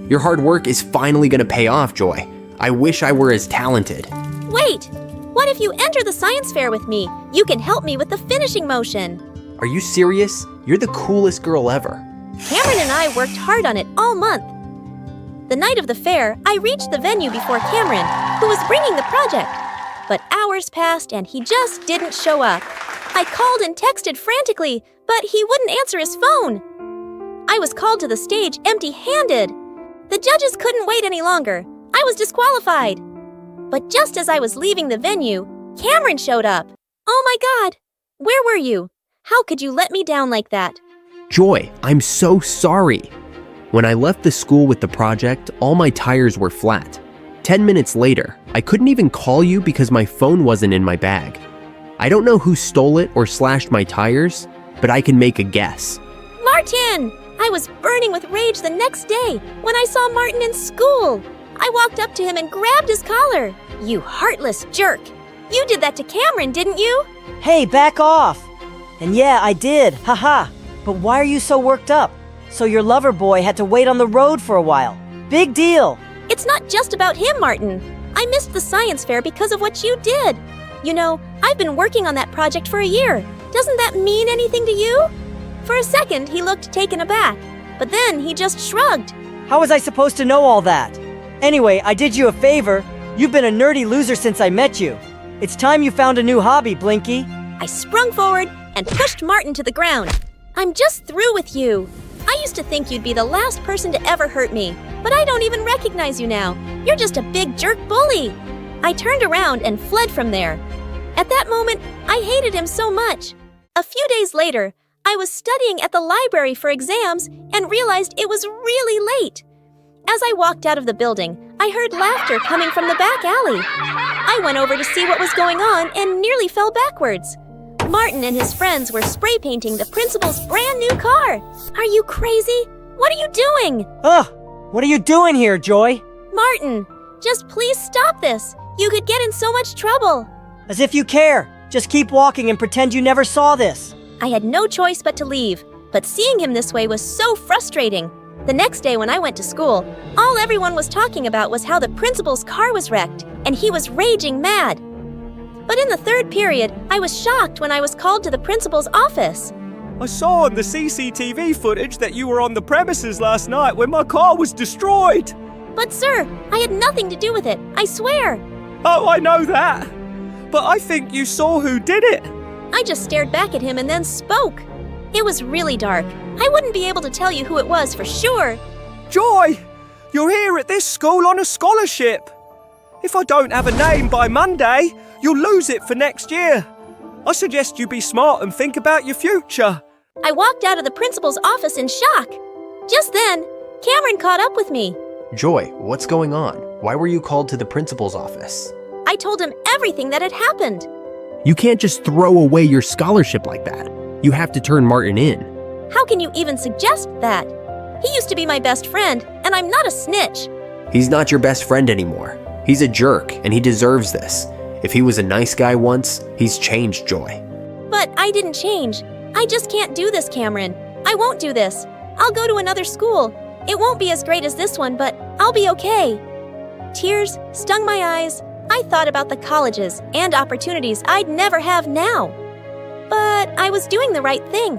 Your hard work is finally gonna pay off, Joy. I wish I were as talented. Wait, what if you enter the science fair with me? You can help me with the finishing motion. Are you serious? You're the coolest girl ever. Cameron and I worked hard on it all month. The night of the fair, I reached the venue before Cameron, who was bringing the project. But hours passed and he just didn't show up. I called and texted frantically, but he wouldn't answer his phone. I was called to the stage empty-handed. The judges couldn't wait any longer. I was disqualified. But just as I was leaving the venue, Cameron showed up. Oh my God! Where were you? How could you let me down like that? Joy, I'm so sorry. When I left the school with the project, all my tires were flat. 10 minutes later, I couldn't even call you because my phone wasn't in my bag. I don't know who stole it or slashed my tires, but I can make a guess. Martin! I was burning with rage the next day when I saw Martin in school. I walked up to him and grabbed his collar. You heartless jerk! You did that to Cameron, didn't you? Hey, back off! And yeah, I did, haha. But why are you so worked up? So your lover boy had to wait on the road for a while. Big deal! It's not just about him, Martin. I missed the science fair because of what you did. You know, I've been working on that project for a year. Doesn't that mean anything to you? For a second, he looked taken aback, but then he just shrugged. How was I supposed to know all that? Anyway, I did you a favor. You've been a nerdy loser since I met you. It's time you found a new hobby, Blinky. I sprung forward and pushed Martin to the ground. I'm just through with you. I used to think you'd be the last person to ever hurt me, but I don't even recognize you now. You're just a big jerk bully. I turned around and fled from there. At that moment, I hated him so much. A few days later, I was studying at the library for exams and realized it was really late. As I walked out of the building, I heard laughter coming from the back alley. I went over to see what was going on and nearly fell backwards. Martin and his friends were spray painting the principal's brand new car. Are you crazy? What are you doing? Ugh! What are you doing here, Joy? Martin, just please stop this. You could get in so much trouble. As if you care. Just keep walking and pretend you never saw this. I had no choice but to leave, but seeing him this way was so frustrating. The next day when I went to school, all everyone was talking about was how the principal's car was wrecked, and he was raging mad. But in the third period, I was shocked when I was called to the principal's office. I saw on the CCTV footage that you were on the premises last night when my car was destroyed. But sir, I had nothing to do with it, I swear. Oh, I know that. But I think you saw who did it. I just stared back at him and then spoke. It was really dark. I wouldn't be able to tell you who it was for sure. Joy, you're here at this school on a scholarship. If I don't have a name by Monday, you'll lose it for next year. I suggest you be smart and think about your future. I walked out of the principal's office in shock. Just then, Cameron caught up with me. Joy, what's going on? Why were you called to the principal's office? I told him everything that had happened. You can't just throw away your scholarship like that. You have to turn Martin in. How can you even suggest that? He used to be my best friend, and I'm not a snitch. He's not your best friend anymore. He's a jerk, and he deserves this. If he was a nice guy once, he's changed, Joy. But I didn't change. I just can't do this, Cameron. I won't do this. I'll go to another school. It won't be as great as this one, but I'll be okay. Tears stung my eyes. I thought about the colleges and opportunities I'd never have now. But I was doing the right thing.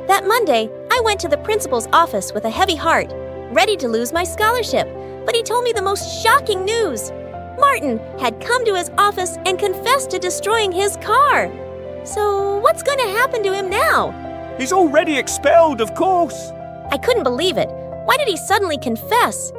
That Monday, I went to the principal's office with a heavy heart, ready to lose my scholarship, but he told me the most shocking news. Martin had come to his office and confessed to destroying his car. So what's going to happen to him now? He's already expelled, of course. I couldn't believe it. Why did he suddenly confess?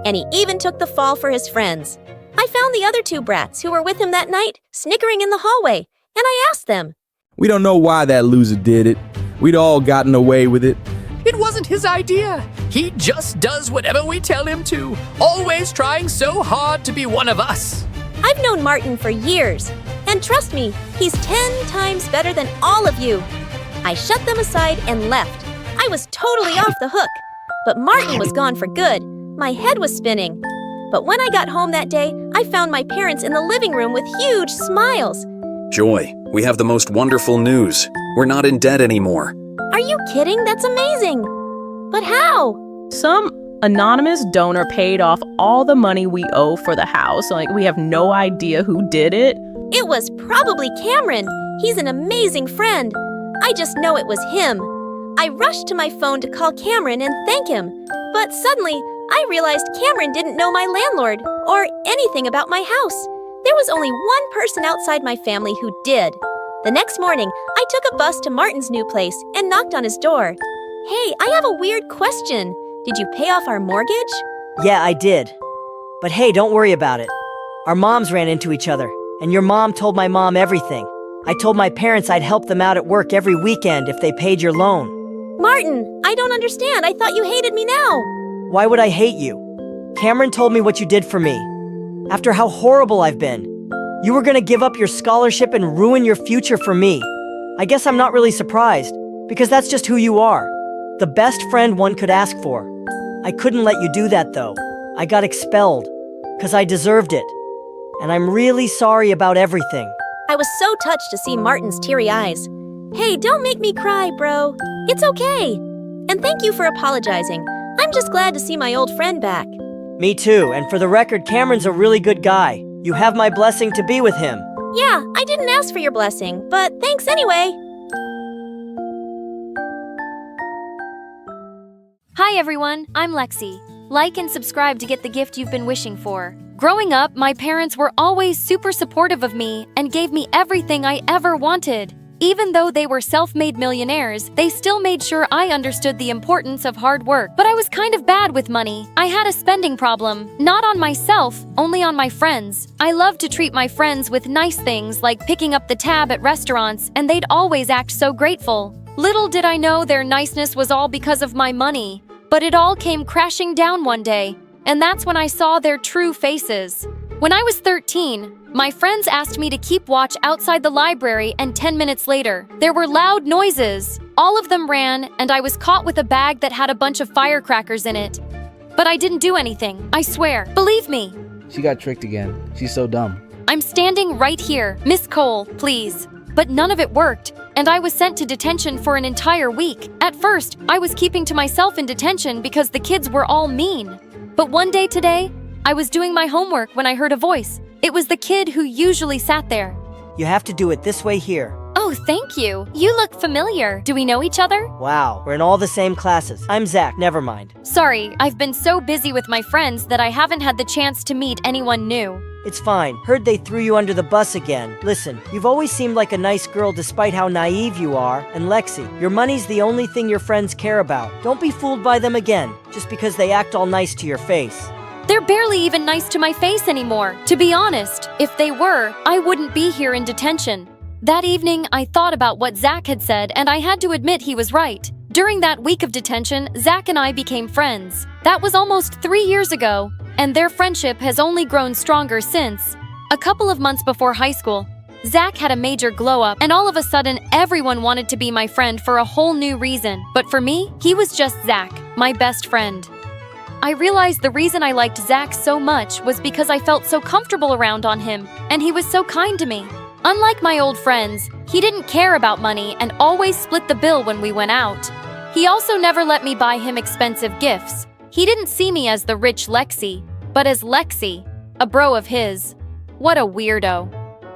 And he even took the fall for his friends. I found the other two brats who were with him that night snickering in the hallway, and I asked them. We don't know why that loser did it. We'd all gotten away with it. It wasn't his idea. He just does whatever we tell him to, always trying so hard to be one of us. I've known Martin for years, and trust me, he's 10 times better than all of you. I shut them aside and left. I was totally off the hook, but Martin was gone for good. My head was spinning. But when I got home that day, I found my parents in the living room with huge smiles. Joy, we have the most wonderful news. We're not in debt anymore. Are you kidding? That's amazing. But how? Some anonymous donor paid off all the money we owe for the house. We have no idea who did it. It was probably Cameron. He's an amazing friend. I just know it was him. I rushed to my phone to call Cameron and thank him. But suddenly, I realized Cameron didn't know my landlord or anything about my house. There was only one person outside my family who did. The next morning, I took a bus to Martin's new place and knocked on his door. Hey, I have a weird question. Did you pay off our mortgage? Yeah, I did. But hey, don't worry about it. Our moms ran into each other, and your mom told my mom everything. I told my parents I'd help them out at work every weekend if they paid your loan. Martin, I don't understand. I thought you hated me now. Why would I hate you? Cameron told me what you did for me. After how horrible I've been. You were gonna give up your scholarship and ruin your future for me. I guess I'm not really surprised, because that's just who you are. The best friend one could ask for. I couldn't let you do that though. I got expelled, 'cause I deserved it. And I'm really sorry about everything. I was so touched to see Martin's teary eyes. Hey, don't make me cry, bro. It's okay. And thank you for apologizing. I'm just glad to see my old friend back. Me too, and for the record, Cameron's a really good guy. You have my blessing to be with him. Yeah, I didn't ask for your blessing, but thanks anyway. Hi everyone, I'm Lexi. Like and subscribe to get the gift you've been wishing for. Growing up, my parents were always super supportive of me and gave me everything I ever wanted. Even though they were self-made millionaires, they still made sure I understood the importance of hard work. But I was kind of bad with money. I had a spending problem, not on myself, only on my friends. I loved to treat my friends with nice things like picking up the tab at restaurants, and they'd always act so grateful. Little did I know their niceness was all because of my money. But it all came crashing down one day, and that's when I saw their true faces. When I was 13, my friends asked me to keep watch outside the library, and 10 minutes later, there were loud noises. All of them ran, and I was caught with a bag that had a bunch of firecrackers in it. But I didn't do anything, I swear. Believe me. She got tricked again. She's so dumb. I'm standing right here. Miss Cole, please. But none of it worked, and I was sent to detention for an entire week. At first, I was keeping to myself in detention because the kids were all mean. But one day today, I was doing my homework when I heard a voice. It was the kid who usually sat there. You have to do it this way here. Oh, thank you. You look familiar. Do we know each other? Wow, we're in all the same classes. I'm Zach, never mind. Sorry, I've been so busy with my friends that I haven't had the chance to meet anyone new. It's fine. Heard they threw you under the bus again. Listen, you've always seemed like a nice girl despite how naive you are. And Lexi, your money's the only thing your friends care about. Don't be fooled by them again, just because they act all nice to your face. They're barely even nice to my face anymore. To be honest, if they were, I wouldn't be here in detention. That evening, I thought about what Zach had said, and I had to admit he was right. During that week of detention, Zach and I became friends. That was almost 3 years ago, and their friendship has only grown stronger since. A couple of months before high school, Zach had a major glow-up, and all of a sudden, everyone wanted to be my friend for a whole new reason. But for me, he was just Zach, my best friend. I realized the reason I liked Zach so much was because I felt so comfortable around on him, and he was so kind to me. Unlike my old friends, he didn't care about money and always split the bill when we went out. He also never let me buy him expensive gifts. He didn't see me as the rich Lexi, but as Lexi, a bro of his. What a weirdo.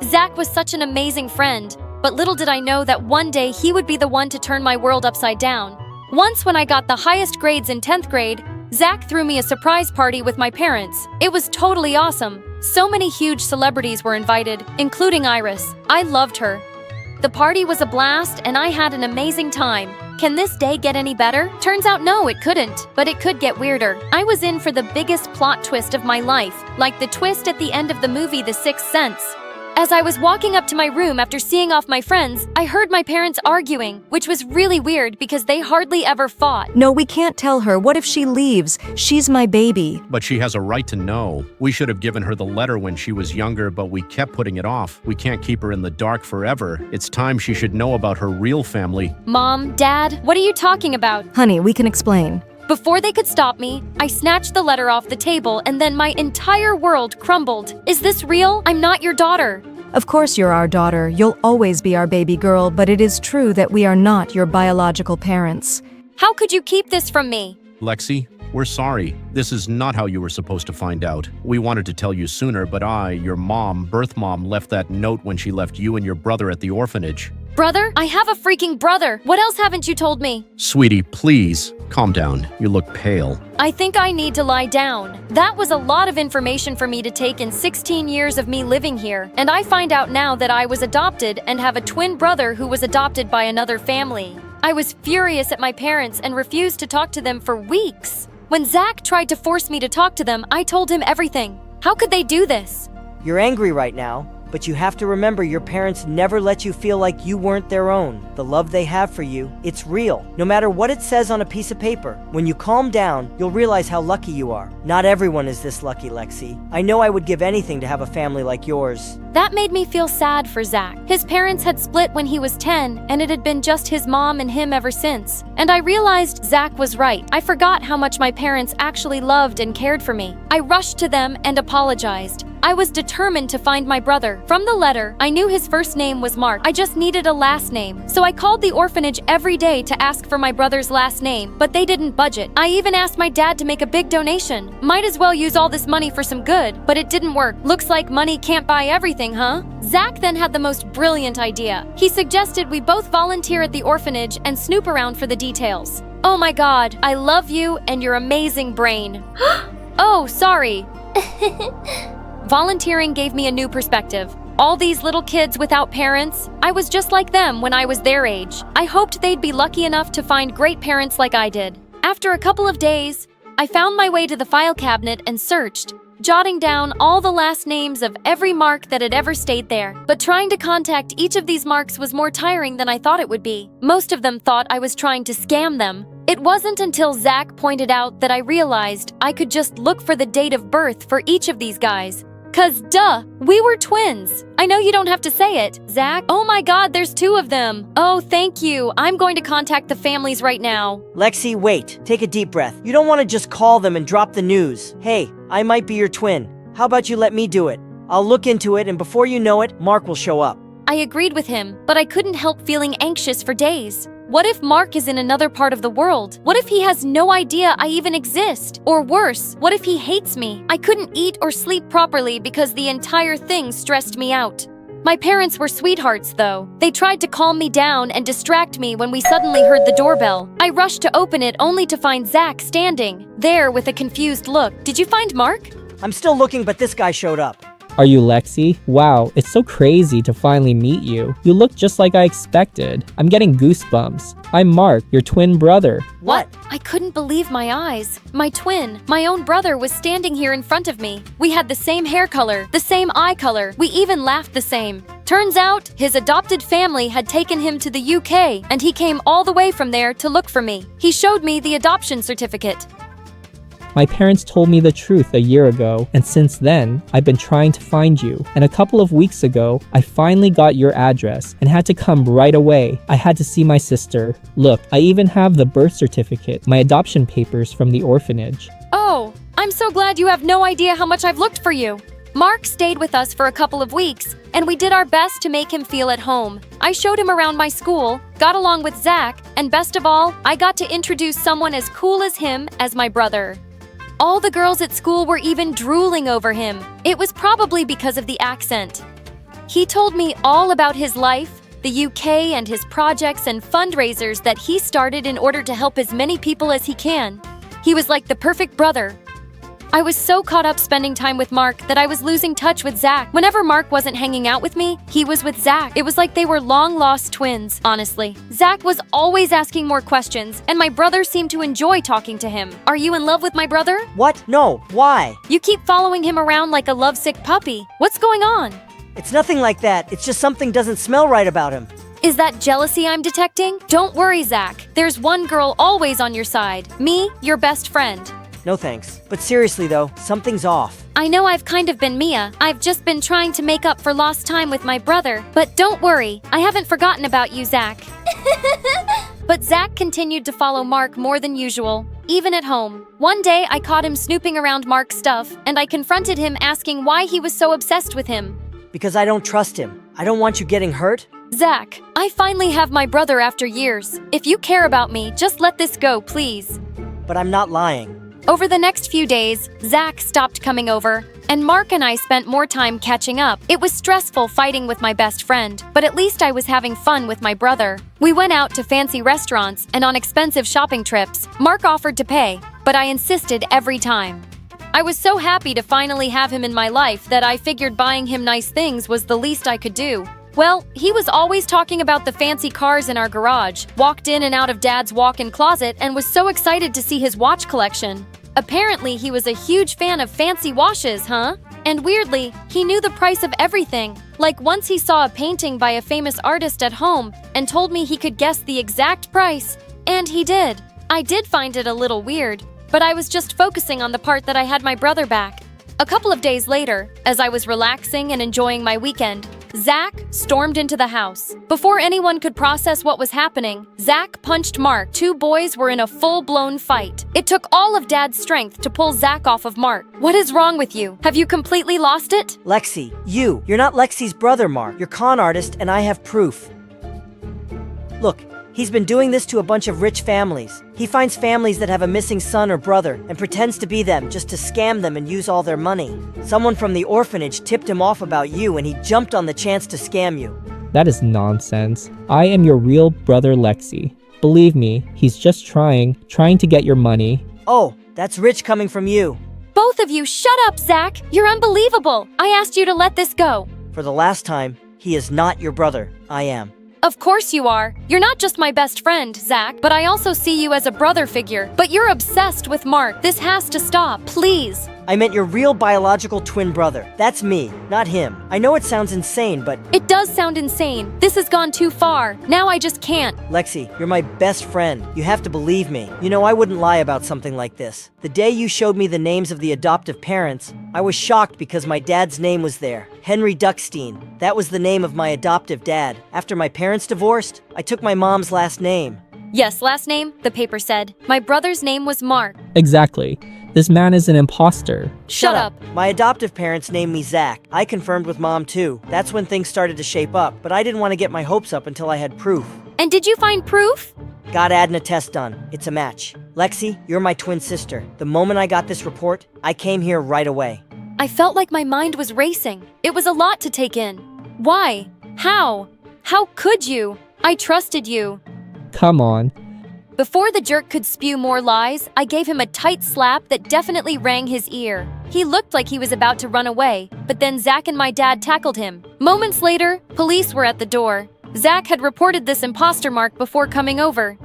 Zach was such an amazing friend, but little did I know that one day he would be the one to turn my world upside down. Once when I got the highest grades in 10th grade, Zach threw me a surprise party with my parents. It was totally awesome. So many huge celebrities were invited, including Iris. I loved her. The party was a blast, and I had an amazing time. Can this day get any better? Turns out no, it couldn't, but it could get weirder. I was in for the biggest plot twist of my life, like the twist at the end of the movie The Sixth Sense. As I was walking up to my room after seeing off my friends, I heard my parents arguing, which was really weird because they hardly ever fought. No, we can't tell her. What if she leaves? She's my baby. But she has a right to know. We should have given her the letter when she was younger, but we kept putting it off. We can't keep her in the dark forever. It's time she should know about her real family. Mom, Dad, what are you talking about? Honey, we can explain. Before they could stop me, I snatched the letter off the table and then my entire world crumbled. Is this real? I'm not your daughter. Of course you're our daughter. You'll always be our baby girl, but it is true that we are not your biological parents. How could you keep this from me? Lexi, we're sorry. This is not how you were supposed to find out. We wanted to tell you sooner, but I, your mom, birth mom, left that note when she left you and your brother at the orphanage. Brother? I have a freaking brother. What else haven't you told me? Sweetie, please, calm down. You look pale. I think I need to lie down. That was a lot of information for me to take in 16 years of me living here, and I find out now that I was adopted and have a twin brother who was adopted by another family. I was furious at my parents and refused to talk to them for weeks. When Zach tried to force me to talk to them, I told him everything. How could they do this? You're angry right now, but you have to remember your parents never let you feel like you weren't their own. The love they have for you, it's real. No matter what it says on a piece of paper, when you calm down, you'll realize how lucky you are. Not everyone is this lucky, Lexi. I know I would give anything to have a family like yours. That made me feel sad for Zach. His parents had split when he was 10, and it had been just his mom and him ever since. And I realized Zach was right. I forgot how much my parents actually loved and cared for me. I rushed to them and apologized. I was determined to find my brother. From the letter, I knew his first name was Mark. I just needed a last name. So I called the orphanage every day to ask for my brother's last name, but they didn't budget. I even asked my dad to make a big donation. Might as well use all this money for some good, but it didn't work. Looks like money can't buy everything, huh? Zach then had the most brilliant idea. He suggested we both volunteer at the orphanage and snoop around for the details. Oh my God, I love you and your amazing brain. Oh, sorry. Volunteering gave me a new perspective. All these little kids without parents, I was just like them when I was their age. I hoped they'd be lucky enough to find great parents like I did. After a couple of days, I found my way to the file cabinet and searched, jotting down all the last names of every Mark that had ever stayed there. But trying to contact each of these Marks was more tiring than I thought it would be. Most of them thought I was trying to scam them. It wasn't until Zach pointed out that I realized I could just look for the date of birth for each of these guys. 'Cause duh, we were twins. I know you don't have to say it, Zach. Oh my God, there's 2 of them. Oh, thank you. I'm going to contact the families right now. Lexi, wait. Take a deep breath. You don't want to just call them and drop the news. Hey, I might be your twin. How about you let me do it? I'll look into it, and before you know it, Mark will show up. I agreed with him, but I couldn't help feeling anxious for days. What if Mark is in another part of the world? What if he has no idea I even exist? Or worse, what if he hates me? I couldn't eat or sleep properly because the entire thing stressed me out. My parents were sweethearts, though. They tried to calm me down and distract me when we suddenly heard the doorbell. I rushed to open it only to find Zach standing there with a confused look. Did you find Mark? I'm still looking, but this guy showed up. Are you Lexi? Wow, it's so crazy to finally meet you. You look just like I expected. I'm getting goosebumps. I'm Mark, your twin brother. What? I couldn't believe my eyes. My twin, my own brother, was standing here in front of me. We had the same hair color, the same eye color. We even laughed the same. Turns out, his adopted family had taken him to the UK, and he came all the way from there to look for me. He showed me the adoption certificate. My parents told me the truth a year ago, and since then, I've been trying to find you. And a couple of weeks ago, I finally got your address and had to come right away. I had to see my sister. Look, I even have the birth certificate, my adoption papers from the orphanage. Oh, I'm so glad you have no idea how much I've looked for you. Mark stayed with us for a couple of weeks, and we did our best to make him feel at home. I showed him around my school, got along with Zach, and best of all, I got to introduce someone as cool as him as my brother. All the girls at school were even drooling over him. It was probably because of the accent. He told me all about his life, the UK, and his projects and fundraisers that he started in order to help as many people as he can. He was like the perfect brother. I was so caught up spending time with Mark that I was losing touch with Zach. Whenever Mark wasn't hanging out with me, he was with Zach. It was like they were long-lost twins, honestly. Zach was always asking more questions, and my brother seemed to enjoy talking to him. Are you in love with my brother? What? No. Why? You keep following him around like a lovesick puppy. What's going on? It's nothing like that. It's just something doesn't smell right about him. Is that jealousy I'm detecting? Don't worry, Zach. There's one girl always on your side. Me, your best friend. No thanks. But seriously though, something's off. I know I've kind of been Mia. I've just been trying to make up for lost time with my brother. But don't worry, I haven't forgotten about you, Zach. But Zach continued to follow Mark more than usual, even at home. One day, I caught him snooping around Mark's stuff, and I confronted him asking why he was so obsessed with him. Because I don't trust him. I don't want you getting hurt. Zach, I finally have my brother after years. If you care about me, just let this go, please. But I'm not lying. Over the next few days, Zach stopped coming over, and Mark and I spent more time catching up. It was stressful fighting with my best friend, but at least I was having fun with my brother. We went out to fancy restaurants and on expensive shopping trips. Mark offered to pay, but I insisted every time. I was so happy to finally have him in my life that I figured buying him nice things was the least I could do. Well, he was always talking about the fancy cars in our garage, walked in and out of Dad's walk-in closet, and was so excited to see his watch collection. Apparently, he was a huge fan of fancy watches, huh? And weirdly, he knew the price of everything. Like once he saw a painting by a famous artist at home and told me he could guess the exact price. And he did. I did find it a little weird, but I was just focusing on the part that I had my brother back. A couple of days later, as I was relaxing and enjoying my weekend, Zach stormed into the house. Before anyone could process what was happening, Zach punched Mark. Two boys were in a full-blown fight. It took all of Dad's strength to pull Zach off of Mark. What is wrong with you? Have you completely lost it? Lexi, you're not Lexi's brother, Mark. You're con artist, and I have proof. Look, he's been doing this to a bunch of rich families. He finds families that have a missing son or brother and pretends to be them just to scam them and use all their money. Someone from the orphanage tipped him off about you and he jumped on the chance to scam you. That is nonsense. I am your real brother Lexi. Believe me, he's just trying to get your money. Oh, that's rich coming from you. Both of you, shut up, Zach! You're unbelievable! I asked you to let this go. For the last time, he is not your brother. I am. Of course you are. You're not just my best friend, Zach, but I also see you as a brother figure. But you're obsessed with Mark. This has to stop, please. I meant your real biological twin brother. That's me, not him. I know it sounds insane, but... It does sound insane. This has gone too far. Now I just can't. Lexi, you're my best friend. You have to believe me. You know, I wouldn't lie about something like this. The day you showed me the names of the adoptive parents, I was shocked because my dad's name was there. Henry Duckstein. That was the name of my adoptive dad. After my parents divorced, I took my mom's last name. Yes, last name, the paper said. My brother's name was Mark. Exactly. This man is an imposter. Shut up. My adoptive parents named me Zach. I confirmed with Mom too. That's when things started to shape up, but I didn't want to get my hopes up until I had proof. And did you find proof? Got Adna test done. It's a match. Lexi, you're my twin sister. The moment I got this report, I came here right away. I felt like my mind was racing. It was a lot to take in. Why? How? How could you? I trusted you. Come on. Before the jerk could spew more lies, I gave him a tight slap that definitely rang his ear. He looked like he was about to run away, but then Zach and my dad tackled him. Moments later, police were at the door. Zach had reported this imposter Mark before coming over.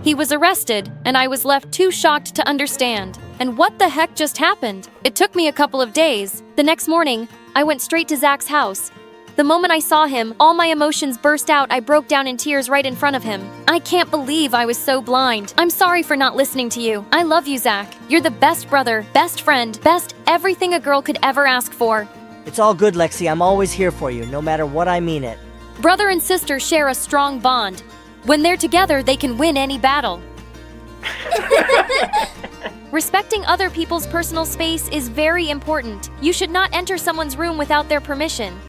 He was arrested, and I was left too shocked to understand. And what the heck just happened? It took me a couple of days. The next morning, I went straight to Zach's house. The moment I saw him, all my emotions burst out. I broke down in tears right in front of him. I can't believe I was so blind. I'm sorry for not listening to you. I love you, Zach. You're the best brother, best friend, best everything a girl could ever ask for. It's all good, Lexi. I'm always here for you, no matter what I mean it. Brother and sister share a strong bond. When they're together, they can win any battle. Respecting other people's personal space is very important. You should not enter someone's room without their permission.